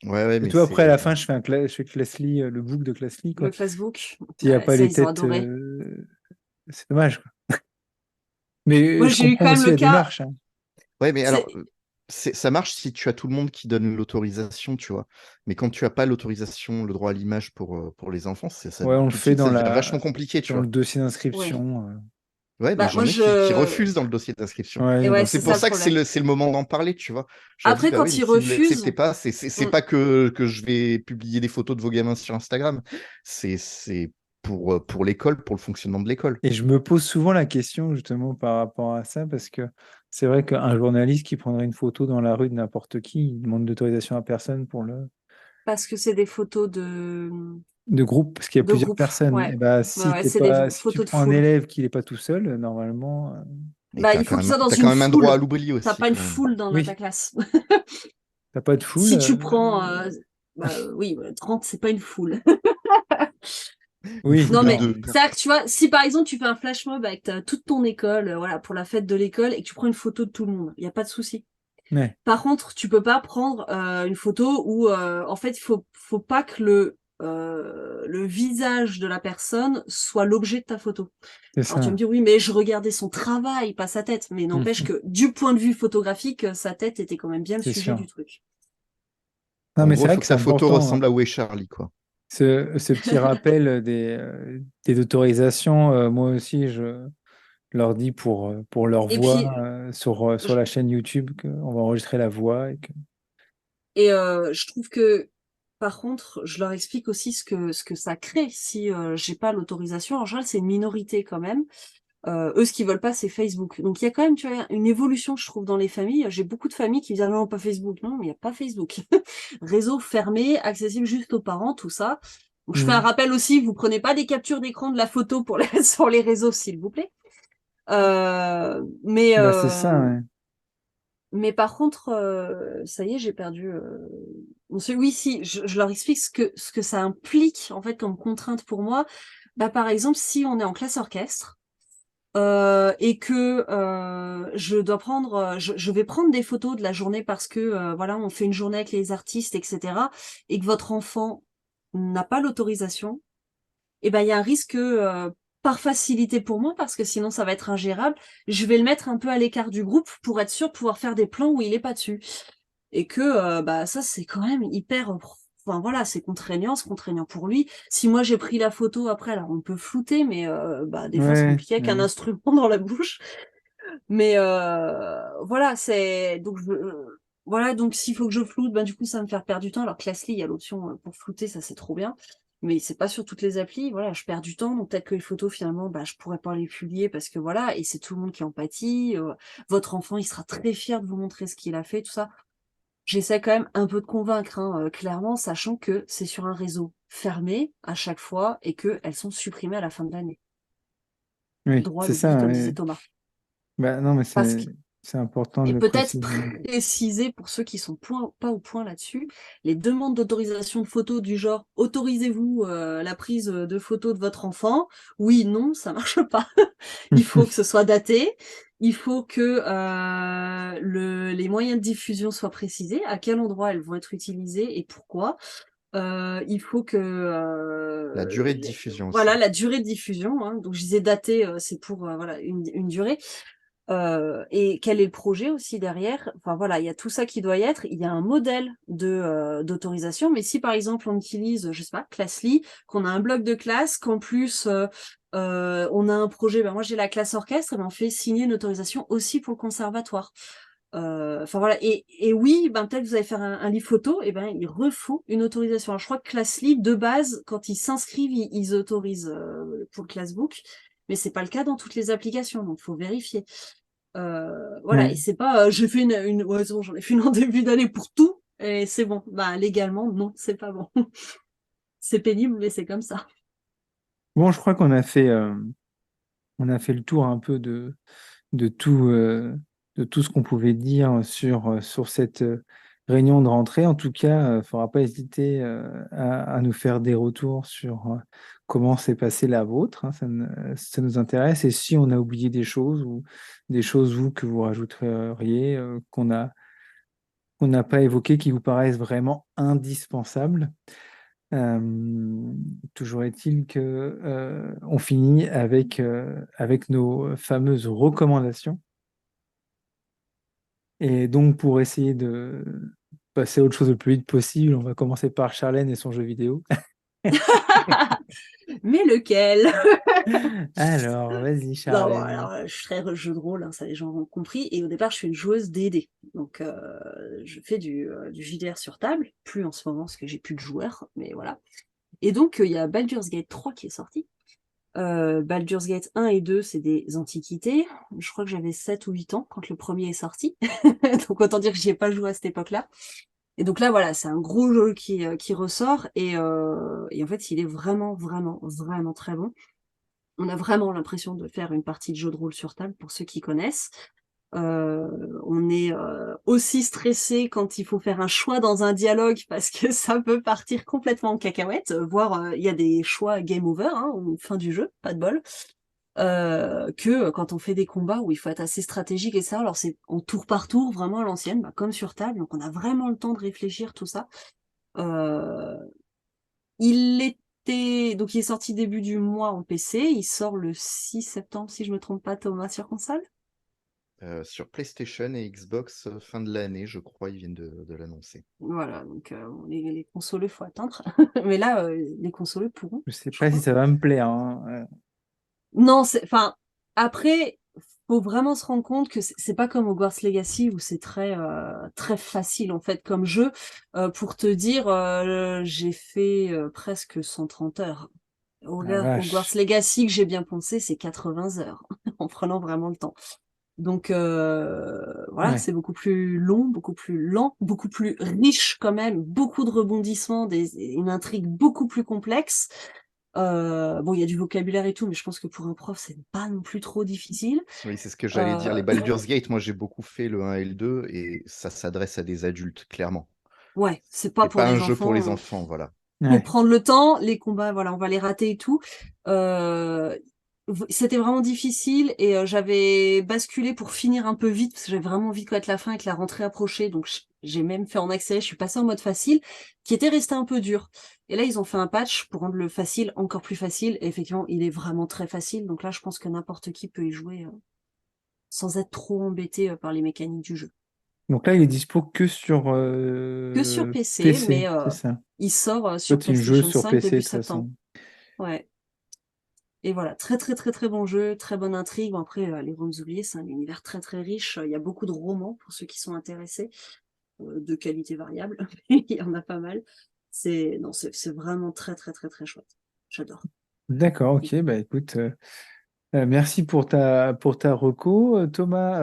Ouais, ouais, Et mais toi, après, à la c'est. fin, je fais Classly, le book de Classly, Le quoi. Facebook, S'il n'y a pas ça, les ils ont têtes, adoré. c'est dommage, quoi. Mais Moi, je j'ai eu comprends quand même aussi le la cas. démarche, hein. Ouais, mais alors, C'est... ça marche si tu as tout le monde qui donne l'autorisation, tu vois. Mais quand tu as pas l'autorisation, le droit à l'image pour les enfants, Ouais, on le tout de fait suite, ça devient vachement compliqué, tu dans le vois. dossier Ouais. d'inscription. Ouais, mais Bah, moi, j'en ai qui refusent dans le dossier d'inscription. Ouais, Et non, ouais, bah, Donc c'est c'est ça pour le ça que c'est problème. c'est le moment d'en parler, tu vois. Je leur dis, Après, bah oui, quand mais ils si vous l'acceptez refusent, pas, c'est mm, pas que je vais publier des photos de vos gamins sur Instagram. C'est pour l'école, pour le fonctionnement de l'école. et je me pose souvent la question justement par rapport à ça, parce que c'est vrai qu'un journaliste qui prendrait une photo dans la rue de n'importe qui, il demande d'autorisation à personne pour le parce que c'est des photos de groupe, parce qu'il y a de plusieurs groupe. personnes. Ouais. Et bah Ouais, si ouais, t'es c'est des pas, si tu photos de prends un foule. élève qui n'est pas tout seul, normalement, Et Bah, il faut que ça soit dans t'as quand une même un droit à foule. l'oubli T'as aussi, pas une quand même. foule dans ta oui, classe. t'as pas de foule. Si tu prends, oui, 30, c'est pas une foule. Une Oui, Non, foule de mais non, deux. oui. c'est vrai que tu vois, si par exemple tu fais un flash mob avec toute ton école, voilà, pour la fête de l'école, et que tu prends une photo de tout le monde, il n'y a pas de souci. Ouais, Par contre, tu peux pas prendre une photo où, en fait, faut pas que le visage de la personne soit l'objet de ta photo. c'est Alors tu vas me ça. dire, oui, mais je regardais son travail, pas sa tête. Mais n'empêche Mhm, que du point de vue photographique, sa tête était quand même bien le c'est sujet du sûr. truc. Non, En mais gros, c'est il vrai faut que que c'est ta photo important, ressemble à Où est Charlie, quoi. ce petit rappel des autorisations. Moi aussi, je leur dis pour leur Et voix puis, sur la chaîne YouTube qu'on va enregistrer la voix et que. je trouve que, par contre, je leur explique aussi ce que ça crée si j'ai pas l'autorisation. En général, c'est une minorité quand même. Eux, ce qu'ils veulent pas, c'est Facebook. Donc il y a quand même, tu vois, une évolution, je trouve, dans les familles. J'ai beaucoup de familles qui disent ah non, pas Facebook. Non, mais il n'y a pas Facebook. Réseau fermé, accessible juste aux parents, tout ça. Donc, je fais un Mhm. rappel aussi, vous prenez pas des captures d'écran de la photo pour les mettre sur les réseaux, s'il vous plaît. Euh, mais, Bah, c'est ça, euh, ouais. mais par contre, ça y est, j'ai perdu. Oui, si, je leur explique ce que ça implique en fait comme contrainte pour moi. Bah, par exemple, si on est en classe orchestre et que je dois prendre, je vais prendre des photos de la journée parce que voilà, on fait une journée avec les artistes, etc. Et que votre enfant n'a pas l'autorisation, et ben il y a un risque que par facilité pour moi, parce que sinon ça va être ingérable, je vais le mettre un peu à l'écart du groupe pour être sûr de pouvoir faire des plans où il est pas dessus. Et que bah ça c'est quand même hyper enfin voilà, c'est contraignant pour lui. Si moi j'ai pris la photo après, alors on peut flouter, mais bah des fois c'est Ouais, compliqué avec un ouais. instrument dans la bouche. Mais voilà, voilà, donc s'il faut que je floute, ben du coup ça va me faire perdre du temps. Alors que Lastly, il y a l'option pour flouter, ça c'est trop bien. Mais c'est pas sur toutes les applis, voilà, je perds du temps, donc peut-être que les photos finalement, bah je pourrais pas les publier parce que voilà, et c'est tout le monde qui en pâtit. Votre enfant, il sera très fier de vous montrer ce qu'il a fait, tout ça. J'essaie quand même un peu de convaincre, hein, clairement, sachant que c'est sur un réseau fermé à chaque fois et qu'elles sont supprimées à la fin de l'année. Oui, Droit à c'est l'oubli, ça, comme disait ouais. Thomas. Bah, non, mais Parce c'est important de Et le peut-être préciser. préciser pour ceux qui sont pas au point là-dessus, les demandes d'autorisation de photos du genre autorisez-vous la prise de photos de votre enfant? Oui, non, ça marche pas. Il faut que ce soit daté. Il faut que les moyens de diffusion soient précisés, à quel endroit elles vont être utilisées et pourquoi. Il faut que La durée de diffusion voilà aussi. la durée de diffusion. Hein. Donc je disais daté, c'est pour voilà une durée. Et quel est le projet aussi derrière? Enfin voilà, il y a tout ça qui doit y être. Il y a un modèle d'autorisation, mais si par exemple on utilise, je sais pas, Classly, qu'on a un bloc de classe, qu'en plus on a un projet, ben moi j'ai la classe orchestre, et ben on fait signer une autorisation aussi pour le conservatoire. Enfin voilà, et oui, ben peut-être vous allez faire un livre photo, et ben il refaut une autorisation. Alors, je crois que Classly, de base, quand ils s'inscrivent, ils autorisent pour le Classbook, mais c'est pas le cas dans toutes les applications, donc faut vérifier. Voilà, et Ouais. c'est pas j'ai fait ouais, c'est bon, j'en ai fait une en début d'année pour tout, et c'est bon. Bah légalement, non, c'est pas bon. C'est pénible, mais c'est comme ça. Bon, je crois on a fait le tour un peu de tout, de tout ce qu'on pouvait dire sur cette réunion de rentrée. En tout cas, il ne faudra pas hésiter à nous faire des retours sur comment s'est passée la vôtre, hein. Ça nous intéresse. Et si on a oublié des choses ou des choses, vous, que vous rajouteriez, qu'on n'a pas évoquées, qui vous paraissent vraiment indispensables. Euh, Toujours est-il que on finit avec nos fameuses recommandations. Et donc, pour essayer de passer à autre chose le plus vite possible, on va commencer par Charlène et son jeu vidéo. Mais lequel? Alors, vas-y, Non, bon, Charlène. alors, je suis très jeu de rôle, hein, ça les gens ont compris. Et au départ, je suis une joueuse D&D. Donc, je fais du JDR sur table. Plus en ce moment, parce que j'ai plus de joueurs, mais voilà. Et donc, il y a Baldur's Gate 3 qui est sorti. Baldur's Gate 1 et 2, c'est des antiquités. Je crois que j'avais 7 ou 8 ans quand le premier est sorti. Donc, autant dire que j'y ai pas joué à cette époque-là. Et donc là, voilà, c'est un gros jeu qui ressort. Et en fait, il est vraiment, vraiment, vraiment très bon. On a vraiment l'impression de faire une partie de jeu de rôle sur table pour ceux qui connaissent. On est aussi stressé quand il faut faire un choix dans un dialogue parce que ça peut partir complètement en cacahuète, voire il y a des choix game over, hein, ou fin du jeu, pas de bol, que quand on fait des combats où il faut être assez stratégique et ça, alors c'est en tour par tour, vraiment à l'ancienne, bah, comme sur table, donc on a vraiment le temps de réfléchir tout ça. Euh, donc il est sorti début du mois en PC, il sort le 6 septembre si je me trompe pas, Thomas, sur console. Sur PlayStation et Xbox, fin de l'année, je crois, ils viennent de l'annoncer. Voilà, donc les consoleux, faut attendre. Mais là, les consoleux pourront, Je sais je pas si crois. ça va me plaire, hein. Non, enfin, après, faut vraiment se rendre compte que c'est pas comme Hogwarts Legacy où c'est très facile en fait comme jeu. Pour te dire, j'ai fait presque 130 heures. La Hogwarts vache. Legacy que j'ai bien poncé, c'est 80 heures en prenant vraiment le temps. Donc voilà, Ouais. c'est beaucoup plus long, beaucoup plus lent, beaucoup plus riche quand même, beaucoup de rebondissements, une intrigue beaucoup plus complexe. Bon, il y a du vocabulaire et tout, mais je pense que pour un prof, c'est pas non plus trop difficile. Oui, c'est ce que j'allais dire. Euh, Les Baldur's Gate, moi j'ai beaucoup fait le 1 et le 2 et ça s'adresse à des adultes, clairement. ouais, c'est pas C'est pour pas un les jeu pour les enfants. enfants, voilà. Faut Ouais. prendre le temps, les combats, voilà, on va les rater et tout. Euh, C'était vraiment difficile et j'avais basculé pour finir un peu vite parce que j'avais vraiment envie de connaître la fin et que la rentrée approchait. Donc j'ai même fait en accéléré, je suis passée en mode facile, qui était resté un peu dur. Et là, ils ont fait un patch pour rendre le facile encore plus facile. Et effectivement, il est vraiment très facile. Donc là, je pense que n'importe qui peut y jouer sans être trop embêté par les mécaniques du jeu. Donc là, il est dispo que sur Que sur PC, mais PC, c'est ça. il sort Toi, sur tu es une joueuse PlayStation sur 5 PC début de toute septembre. façon. Ouais. Et voilà, très très très très bon jeu, très bonne intrigue. Bon, après, les Royaumes oubliés, c'est un univers très très riche. Il y a beaucoup de romans pour ceux qui sont intéressés, de qualité variable. Il y en a pas mal. C'est vraiment très très très très chouette. J'adore. D'accord, ok, bah écoute, merci pour ta reco. Thomas,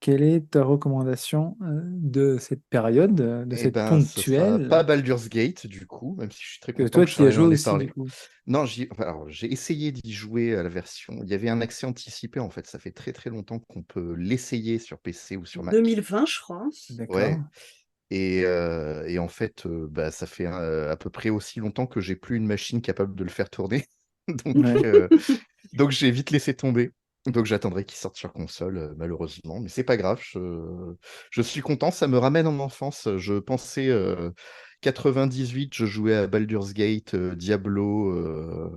quelle est ta recommandation de cette période, de Eh cette ben, ce sera pas ponctuelle, Baldur's Gate, du coup, même si je suis très que content toi que tu y as Charlène joué en ait aussi du parlé. coup? Non, alors, j'ai essayé d'y jouer à la version. Il y avait un accès anticipé, en fait. Ça fait très très longtemps qu'on peut l'essayer sur PC ou sur Mac. 2020, je crois. D'accord. Ouais. Et en fait, bah, ça fait à peu près aussi longtemps que j'ai plus une machine capable de le faire tourner. Donc, Ouais. donc j'ai vite laissé tomber. Donc j'attendrai qu'il sorte sur console, malheureusement. Mais c'est pas grave, je suis content, ça me ramène en enfance. Je pensais 98, je jouais à Baldur's Gate, Diablo,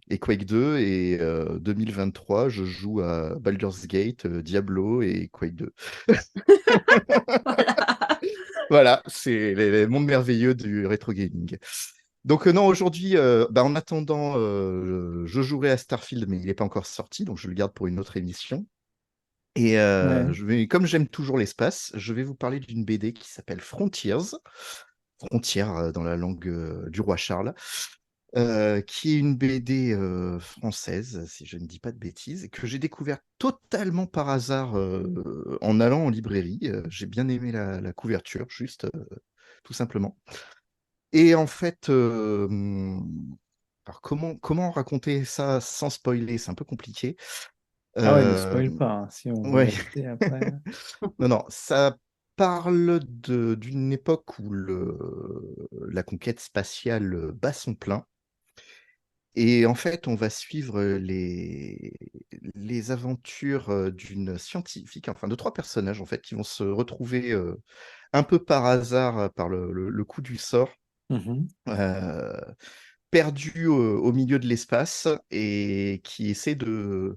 et Quake 2. Et 2023, je joue à Baldur's Gate, Diablo et Quake 2. Voilà. Voilà, c'est les mondes merveilleux du rétro gaming. Donc non, aujourd'hui, en attendant, je jouerai à Starfield, mais il n'est pas encore sorti, donc je le garde pour une autre émission. Et Ouais. comme j'aime toujours l'espace, je vais vous parler d'une BD qui s'appelle Frontiers, Frontières dans la langue du roi Charles, qui est une BD française, si je ne dis pas de bêtises, et que j'ai découvert totalement par hasard en allant en librairie. J'ai bien aimé la couverture, juste tout simplement. Et en fait, alors comment raconter ça sans spoiler? C'est un peu compliqué. Ah ouais, ne Euh, spoil pas, hein, si on veut ouais, l'acheter après. non, non, ça parle d'une époque où la conquête spatiale bat son plein. Et en fait, on va suivre les aventures d'une scientifique, enfin de trois personnages en fait, qui vont se retrouver un peu par hasard, par le coup du sort, Mhm. euh, perdus au milieu de l'espace et qui essaient de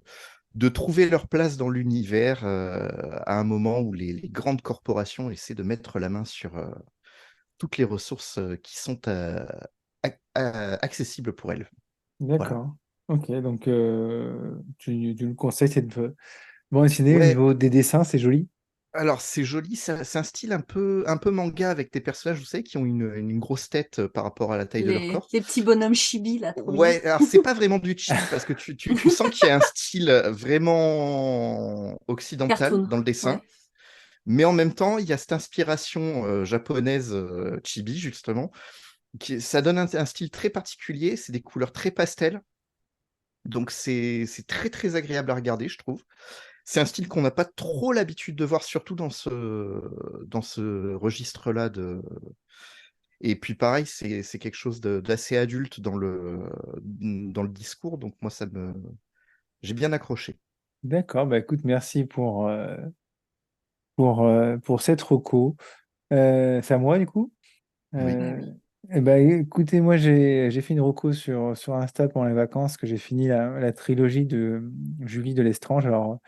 trouver leur place dans l'univers à un moment où les grandes corporations essaient de mettre la main sur toutes les ressources qui sont accessibles pour elles. Voilà. D'accord. Ok, donc tu le conseilles, c'est de bon dessiné au Ouais, niveau des dessins, c'est joli. alors c'est joli, c'est un style un peu manga avec des personnages, vous savez, qui ont une grosse tête par rapport à la taille de leur corps. Les petits bonhommes chibi, là, trop mignons. Ouais, alors c'est pas vraiment du chibi parce que tu sens qu'il y a un style vraiment occidental Cartoon, dans le dessin, ouais. mais en même temps, il y a cette inspiration japonaise chibi, justement, ça donne un style très particulier, c'est des couleurs très pastel, donc c'est très très agréable à regarder, je trouve. C'est un style qu'on n'a pas trop l'habitude de voir, surtout dans ce registre-là de. Et puis pareil, c'est quelque chose d'assez adulte dans le discours, donc moi j'ai bien accroché. D'accord, bah écoute, merci pour cette reco. C'est à moi du coup. Oui. Bah Euh, oui. eh ben, écoutez, moi j'ai fait une reco sur Insta pendant les vacances, que j'ai fini la trilogie de Julie de Lestrange. Alors,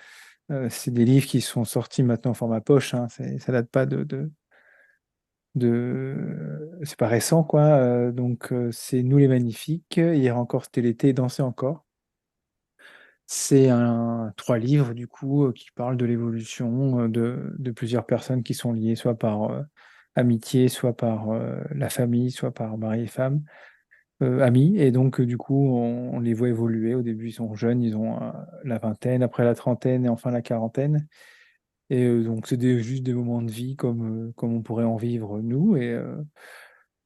c'est des livres qui sont sortis maintenant en format poche, hein, ça date pas c'est pas récent, quoi. Donc, c'est Nous les Magnifiques, Hier encore c'était l'été, Danser encore. C'est trois livres, du coup, qui parlent de l'évolution de plusieurs personnes qui sont liées, soit par amitié, soit par la famille, soit par mari et femme, amis. Et donc, du coup, on les voit évoluer. Au début, ils sont jeunes, ils ont la vingtaine, après la trentaine et enfin la quarantaine. Et donc, c'est juste des moments de vie comme on pourrait en vivre nous. Et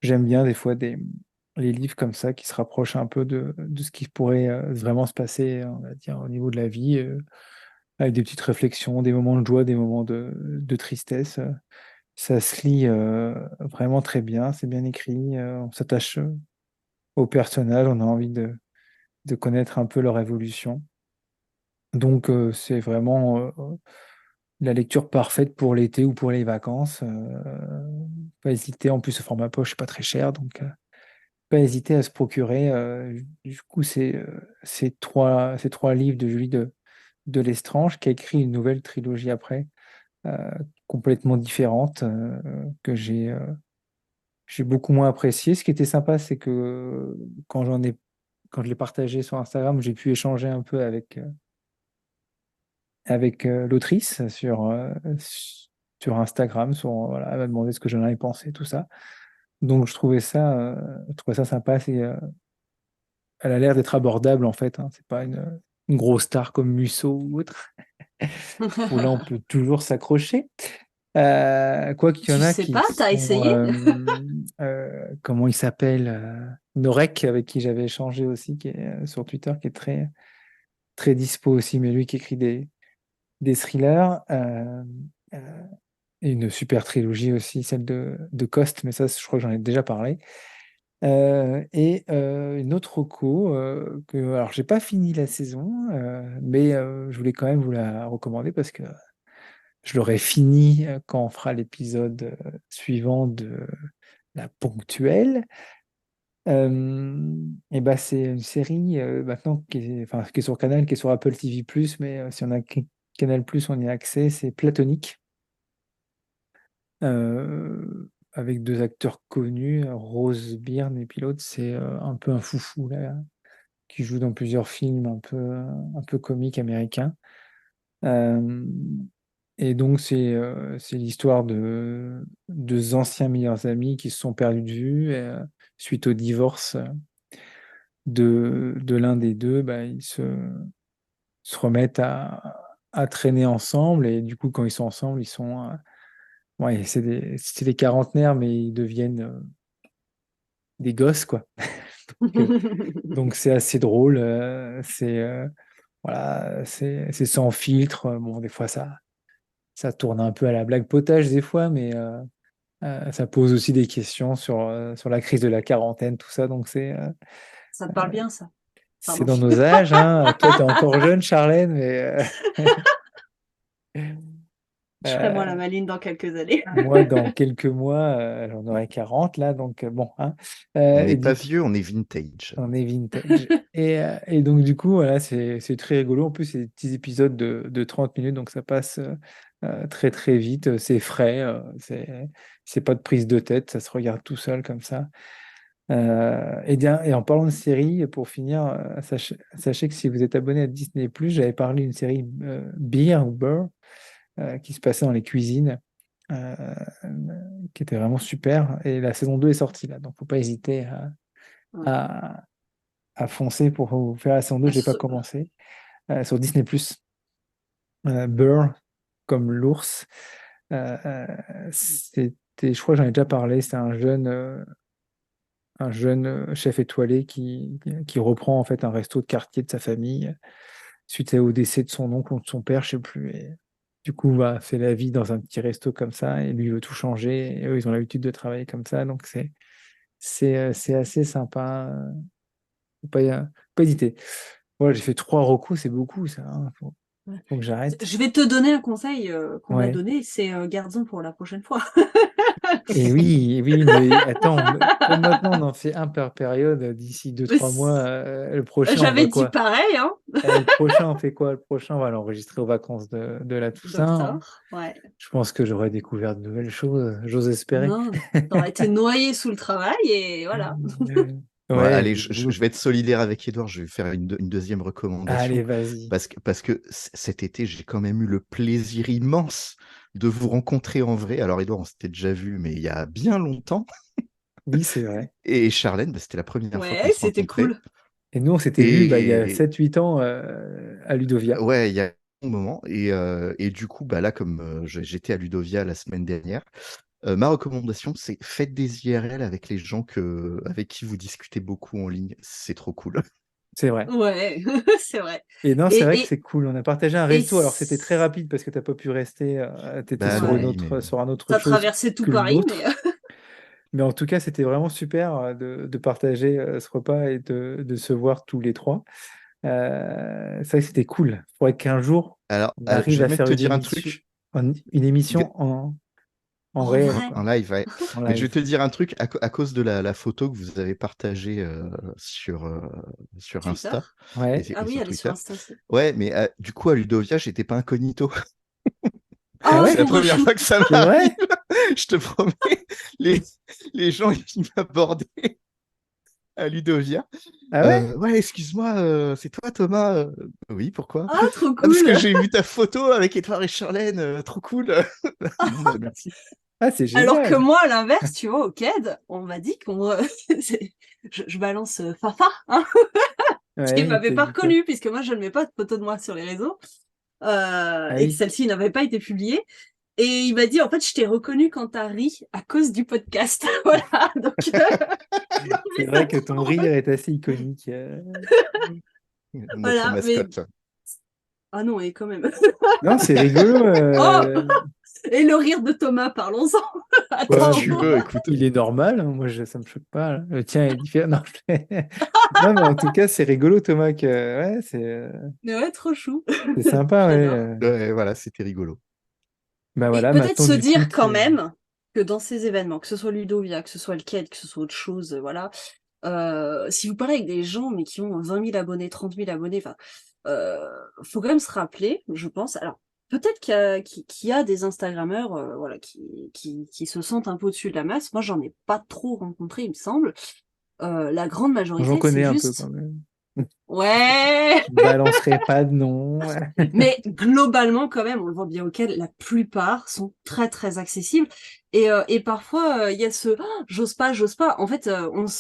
j'aime bien des fois les livres comme ça qui se rapprochent un peu de ce qui pourrait vraiment se passer, on va dire, au niveau de la vie, avec des petites réflexions, des moments de joie, des moments de tristesse. Ça se lit vraiment très bien, c'est bien écrit, on s'attache aux personnages, on a envie de connaître un peu leur évolution. Donc, c'est vraiment la lecture parfaite pour l'été ou pour les vacances. Pas hésiter, en plus, ce format poche, c'est pas très cher, donc pas hésiter à se procurer. Du coup, ces trois livres de Julie de Lestrange, qui a écrit une nouvelle trilogie après, euh, complètement différente, que j'ai beaucoup moins appréciée. Ce qui était sympa, c'est que quand je l'ai partagé sur Instagram, j'ai pu échanger un peu avec l'autrice sur Instagram. Voilà, elle m'a demandé ce que j'en avais pensé, tout ça. Donc, je trouvais ça sympa. Elle a l'air d'être abordable, en fait, hein. C'est pas une grosse star comme Musso ou autre, où là, on peut toujours s'accrocher. Quoi qu'il y en Tu a sais qui pas, t'as sont, essayé? comment il s'appelle, Norek, avec qui j'avais échangé aussi, qui est sur Twitter, qui est très, très dispo aussi, mais lui qui écrit des thrillers. Euh, et une super trilogie aussi, celle de Coste, mais ça, je crois que j'en ai déjà parlé. Et une autre reco, alors j'ai pas fini la saison, mais je voulais quand même vous la recommander parce que je l'aurai fini quand on fera l'épisode suivant de la ponctuelle. Et bah, c'est une série maintenant qui est sur Canal, qui est sur Apple TV+, mais si on a Canal+, on y a accès, c'est Platonique, avec deux acteurs connus, Rose Byrne et puis l'autre, c'est un peu un foufou là, qui joue dans plusieurs films un peu comiques américains. Euh, et donc c'est l'histoire de deux anciens meilleurs amis qui se sont perdus de vue suite au divorce de l'un des deux. Bah, ils se remettent à traîner ensemble et du coup quand ils sont ensemble, ils sont ouais, c'est des quarantenaires mais ils deviennent des gosses quoi. Donc, donc c'est assez drôle, voilà, c'est sans filtre. Bon, des fois ça tourne un peu à la blague potage des fois, mais ça pose aussi des questions sur la crise de la quarantaine, tout ça. Donc Ça te parle bien, ça. c'est Pardon. dans nos âges. Hein. Toi, tu es encore jeune, Charlène, mais Je ferai moi euh, la maline dans quelques années. moi, dans quelques mois, j'en aurai 40 là. Donc bon, hein. On Et n'est pas du coup, vieux, on est vintage. on est vintage. Et donc, du coup, voilà, c'est très rigolo. En plus, c'est des petits épisodes de 30 minutes, donc ça passe très, très vite. C'est frais, c'est pas de prise de tête, ça se regarde tout seul comme ça. Et en parlant de série, pour finir, sachez que si vous êtes abonné à Disney+, j'avais parlé d'une série Beer ou Burr qui se passait dans les cuisines, euh, qui était vraiment super. Et la saison 2 est sortie là, donc faut pas hésiter Ouais. à, à foncer pour vous faire la saison 2. Ah, J'ai pas commencé sur Disney+. Burr comme l'ours. C'était, je crois que j'en ai déjà parlé. C'est un jeune chef étoilé qui reprend en fait un resto de quartier de sa famille suite au décès de son oncle ou de son père, je sais plus. Et du coup, bah, fait la vie dans un petit resto comme ça et lui il veut tout changer. Et eux, ils ont l'habitude de travailler comme ça, donc c'est assez sympa. Faut pas hésiter. Voilà, j'ai fait 3 recos, c'est beaucoup ça. Hein. Faut que j'arrête. Je vais te donner un conseil qu'on m'a Ouais. donné, c'est garde-en pour la prochaine fois. Et oui, mais attends, comme maintenant on en fait un par période, d'ici deux Mais trois mois, le prochain on j'avais va dit quoi? pareil, hein. Le prochain, on fait quoi? Le prochain, on va l'enregistrer aux vacances de la Toussaint. Docteur, ouais. Je pense que j'aurai découvert de nouvelles choses, j'ose espérer. Non, t'aurais été noyé sous le travail et voilà. Bon, Ouais, allez, du boulot. je vais être solidaire avec Edouard, je vais faire une deuxième Allez, recommandation. vas-y. Parce que cet été, j'ai quand même eu le plaisir immense de vous rencontrer en vrai. Alors, Edouard, on s'était déjà vu, mais il y a bien longtemps. Oui, c'est vrai. Et Charlène, bah, c'était la première fois qu'on Ouais, se c'était rencontrait. cool. Et nous, on s'était vus bah, il y a Et 7 8 ans à Ludovia. ouais, il y a un moment. Et du coup, bah, là, comme j'étais à Ludovia la semaine dernière, ma recommandation, c'est faites des IRL avec les gens avec qui vous discutez beaucoup en ligne. C'est trop cool. C'est vrai. Ouais, c'est vrai. Et non, c'est vrai Et, que et, c'est cool. On a partagé un et resto. Alors, c'était très rapide parce que tu n'as pas pu rester. Tu étais Bah sur ouais, oui, mais sur un autre t'as chose traversé tout que le Paris, mais nôtre. Mais en tout cas, c'était vraiment super de partager ce repas et de se voir tous les trois. C'est vrai que c'était cool. Il faudrait qu'un jour, alors, on je arrive vais à même faire te dire un truc. une émission en en réel, vrai, En quoi, live, ouais. en Mais je vais live. te dire un truc à cause de la photo que vous avez partagée sur Twitter. Insta Ouais, Ah et oui, sur elle est sur Twitter. Insta aussi. Ouais, mais du coup, à Ludovia, j'étais pas incognito. ah Oh, C'est la ouais, trop première chou. fois que ça c'est m'arrive. vrai? Je te promets, les, les gens qui m'abordaient à Ludovia. Ah ouais? Ouais, excuse-moi, c'est toi Thomas? Oui, pourquoi? Ah, trop Ah, parce que cool. j'ai vu ta photo avec Edouard et Charlène, trop cool. Bon, bah, merci. Ah, c'est Alors que génial. moi, à l'inverse, tu vois, au CAD, on m'a dit qu'on... je balance Fafa, hein, qui Ouais, il m'avait t'a pas dit quoi? reconnu, puisque moi, je ne mets pas de photo de moi sur les réseaux, Ah et que oui, celle-ci n'avait pas été publiée. Et il m'a dit, en fait, je t'ai reconnu quand t'as ri à cause du podcast. Voilà, donc j'ai c'est trouvé ça vrai que ton trop rire drôle. est assez iconique. Notre Voilà, mais... mascotte. Ah non, et quand même. Non, c'est rigolo. Oh! Et le rire de Thomas, parlons-en. Ouais, Si Attends. tu veux, écoute. il est normal. Hein. Moi, ça me choque pas. Là. Le tien est différent. Non, non, mais en tout cas, c'est rigolo, Thomas. Ouais, Mais ouais, trop chou. c'est sympa. Ouais. J'adore. Ouais, voilà, c'était rigolo. Bah Et voilà, peut-être maintenant, se du coup, dire quand même que dans ces événements, que ce soit Ludovia, que ce soit le quai, que ce soit autre chose, voilà, Si vous parlez avec des gens, mais qui ont 20 000 abonnés, 30 000 abonnés, enfin, faut quand même se rappeler, je pense. Alors, peut-être qu'il y a des Instagrammeurs, voilà, qui se sentent un peu au-dessus de la masse. Moi, j'en ai pas trop rencontré, il me semble. La grande J'en majorité, c'est connais un peu quand juste, même. ouais, Je balancerai pas de nom. mais globalement, quand même, on le voit bien auquel la plupart sont très, très accessibles. Et parfois, il y a ce «Ah, j'ose pas, j'ose pas». En fait, Mais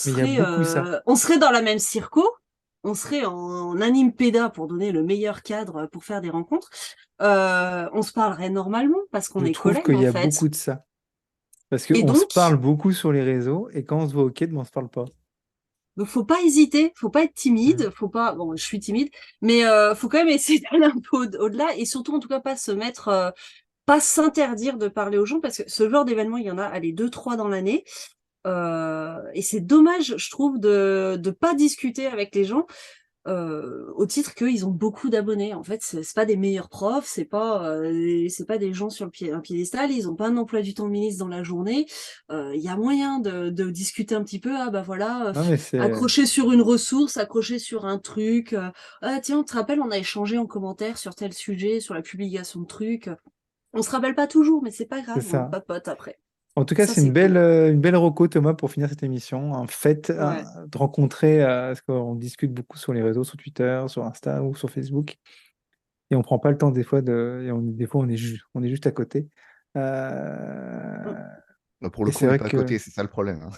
il y a beaucoup ça. on serait dans la même circo, on serait en animpéda pour donner le meilleur cadre pour faire des rencontres. On se parlerait normalement parce qu'on Je est trouve collègues, qu'il en y a fait. beaucoup de ça. Parce Et qu'on se parle donc, beaucoup sur les réseaux et quand on se voit au quai, ben, on se parle pas. faut pas hésiter, faut pas être Mm. timide, faut pas. Bon, je suis timide, mais faut quand même essayer d'aller un peu au-delà et surtout, en tout cas, pas se mettre pas s'interdire de parler aux gens parce que ce genre d'événement, il y en a, allez, 2-3 dans l'année. Et c'est dommage, je trouve, de pas discuter avec les gens au titre qu'ils ont beaucoup d'abonnés. En fait, c'est pas des meilleurs profs, c'est pas des gens sur un piédestal, ils ont pas un emploi du temps ministre dans la journée. Il y a moyen de discuter un petit peu. Ah bah voilà, Non, mais c'est. accrocher sur une ressource, accrocher sur un truc. Ah tiens, on te rappelle, on a échangé en commentaire sur tel sujet, sur la publication de trucs. On se rappelle pas toujours, mais c'est pas C'est grave, on ça. papote après. En tout cas, Ça, c'est c'est cool. une belle reco, Thomas, pour finir cette émission. Un fait Ouais. de rencontrer, parce qu'on discute beaucoup sur les réseaux, sur Twitter, sur Insta ou sur Facebook. Et on prend pas le temps des fois des fois, on est juste à côté. Mm. Pour Et le coup, c'est on n'est vrai pas à que. côté, c'est ça le problème, hein.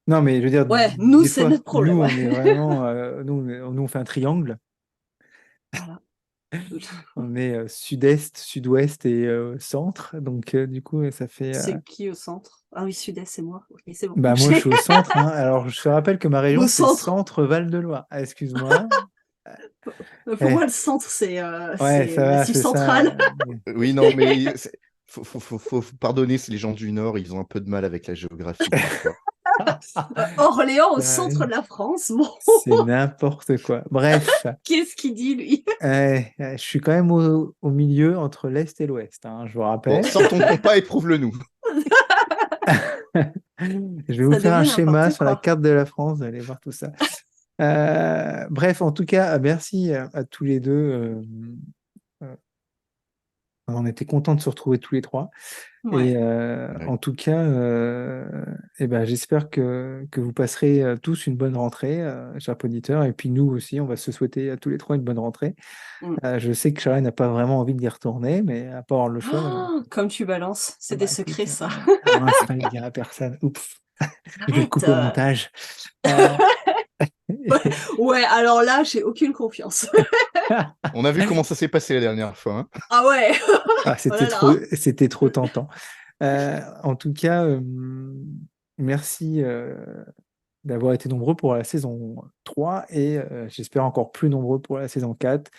Non, mais je veux dire, Ouais, nous, des c'est fois, notre nous, problème. on est Ouais. vraiment. Nous, on fait un triangle. Voilà. On est sud-est, sud-ouest et centre. Donc, du coup, ça fait. C'est qui au centre? Ah oui, Sud-Est, c'est moi. Ok, c'est bon. Bah, moi, je suis au centre, hein. Alors, je te rappelle que ma région, Au c'est centre. Centre-Val-de-Loire. Ah, excuse-moi. Pour Eh, moi, le centre, ouais, c'est ça va, Massif c'est ça. Central. Oui, non, mais faut pardonner si les gens du Nord, ils ont un peu de mal avec la géographie parfois. Orléans, au centre Ouais, de la France. Bon, c'est n'importe quoi. Bref, qu'est-ce qu'il dit, lui? je suis quand même au milieu entre l'Est et l'Ouest, hein, je vous Bon, rappelle. sors ton compas et prouve-le-nous. Je vais vous Ça faire un devient schéma n'importe sur la quoi. carte de la France, vous allez voir tout ça. Bref, en tout cas, merci à tous les deux. Euh, on était contents de se retrouver tous les trois. Et Ouais. Ouais. en tout cas, eh ben, j'espère que vous passerez tous une bonne rentrée, chers auditeurs. Et puis nous aussi, on va se souhaiter à tous les trois une bonne rentrée. Mm. Je sais que Charles n'a pas vraiment envie d'y retourner, mais à pas avoir le choix, Oh, comme tu balances, ah c'est des bah écoute, secrets, ça. on ne pas le dire à personne. Oups, je vais le Arrête. couper au montage. Euh, Ouais, alors là, j'ai aucune confiance. On a vu comment ça s'est passé la dernière fois, hein. Ah ouais. Ah, Oh là là. c'était trop tentant. En tout cas, merci d'avoir été nombreux pour la saison 3 et j'espère encore plus nombreux pour la saison 4.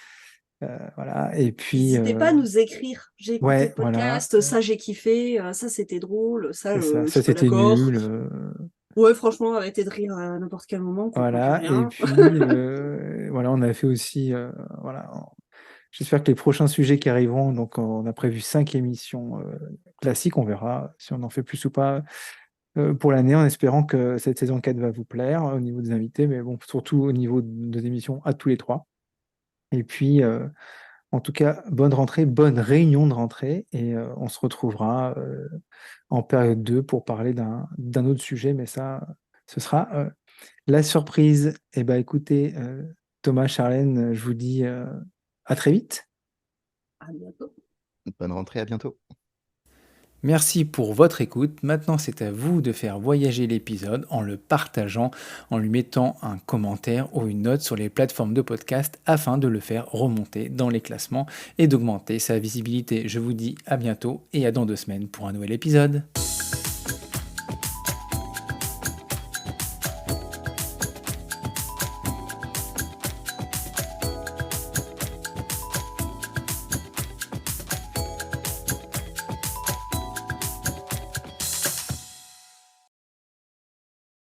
Voilà. Et puis, N'hésitez pas à nous écrire. J'ai écouté le ouais, voilà, podcast, ça j'ai kiffé, ça c'était drôle, ça c'est ça. je Ça, suis pas c'était d'accord. nul. Ouais, franchement, arrêtez de rire à n'importe quel moment, on comprend plus Voilà. Et rien. puis, voilà, on a fait aussi, voilà. J'espère que les prochains sujets qui arriveront, donc on a prévu 5 émissions classiques, on verra si on en fait plus ou pas pour l'année, en espérant que cette saison 4 va vous plaire au niveau des invités, mais bon, surtout au niveau des émissions à tous les trois. Et puis, en tout cas, bonne rentrée, bonne réunion de rentrée, et on se retrouvera en période 2 pour parler d'un autre sujet, mais ça, ce sera la surprise. Et bah écoutez, Thomas, Charlène, je vous dis à très vite. À bientôt. Bonne rentrée, à bientôt. Merci pour votre écoute. Maintenant, c'est à vous de faire voyager l'épisode en le partageant, en lui mettant un commentaire ou une note sur les plateformes de podcast afin de le faire remonter dans les classements et d'augmenter sa visibilité. Je vous dis à bientôt et à dans 2 semaines pour un nouvel épisode.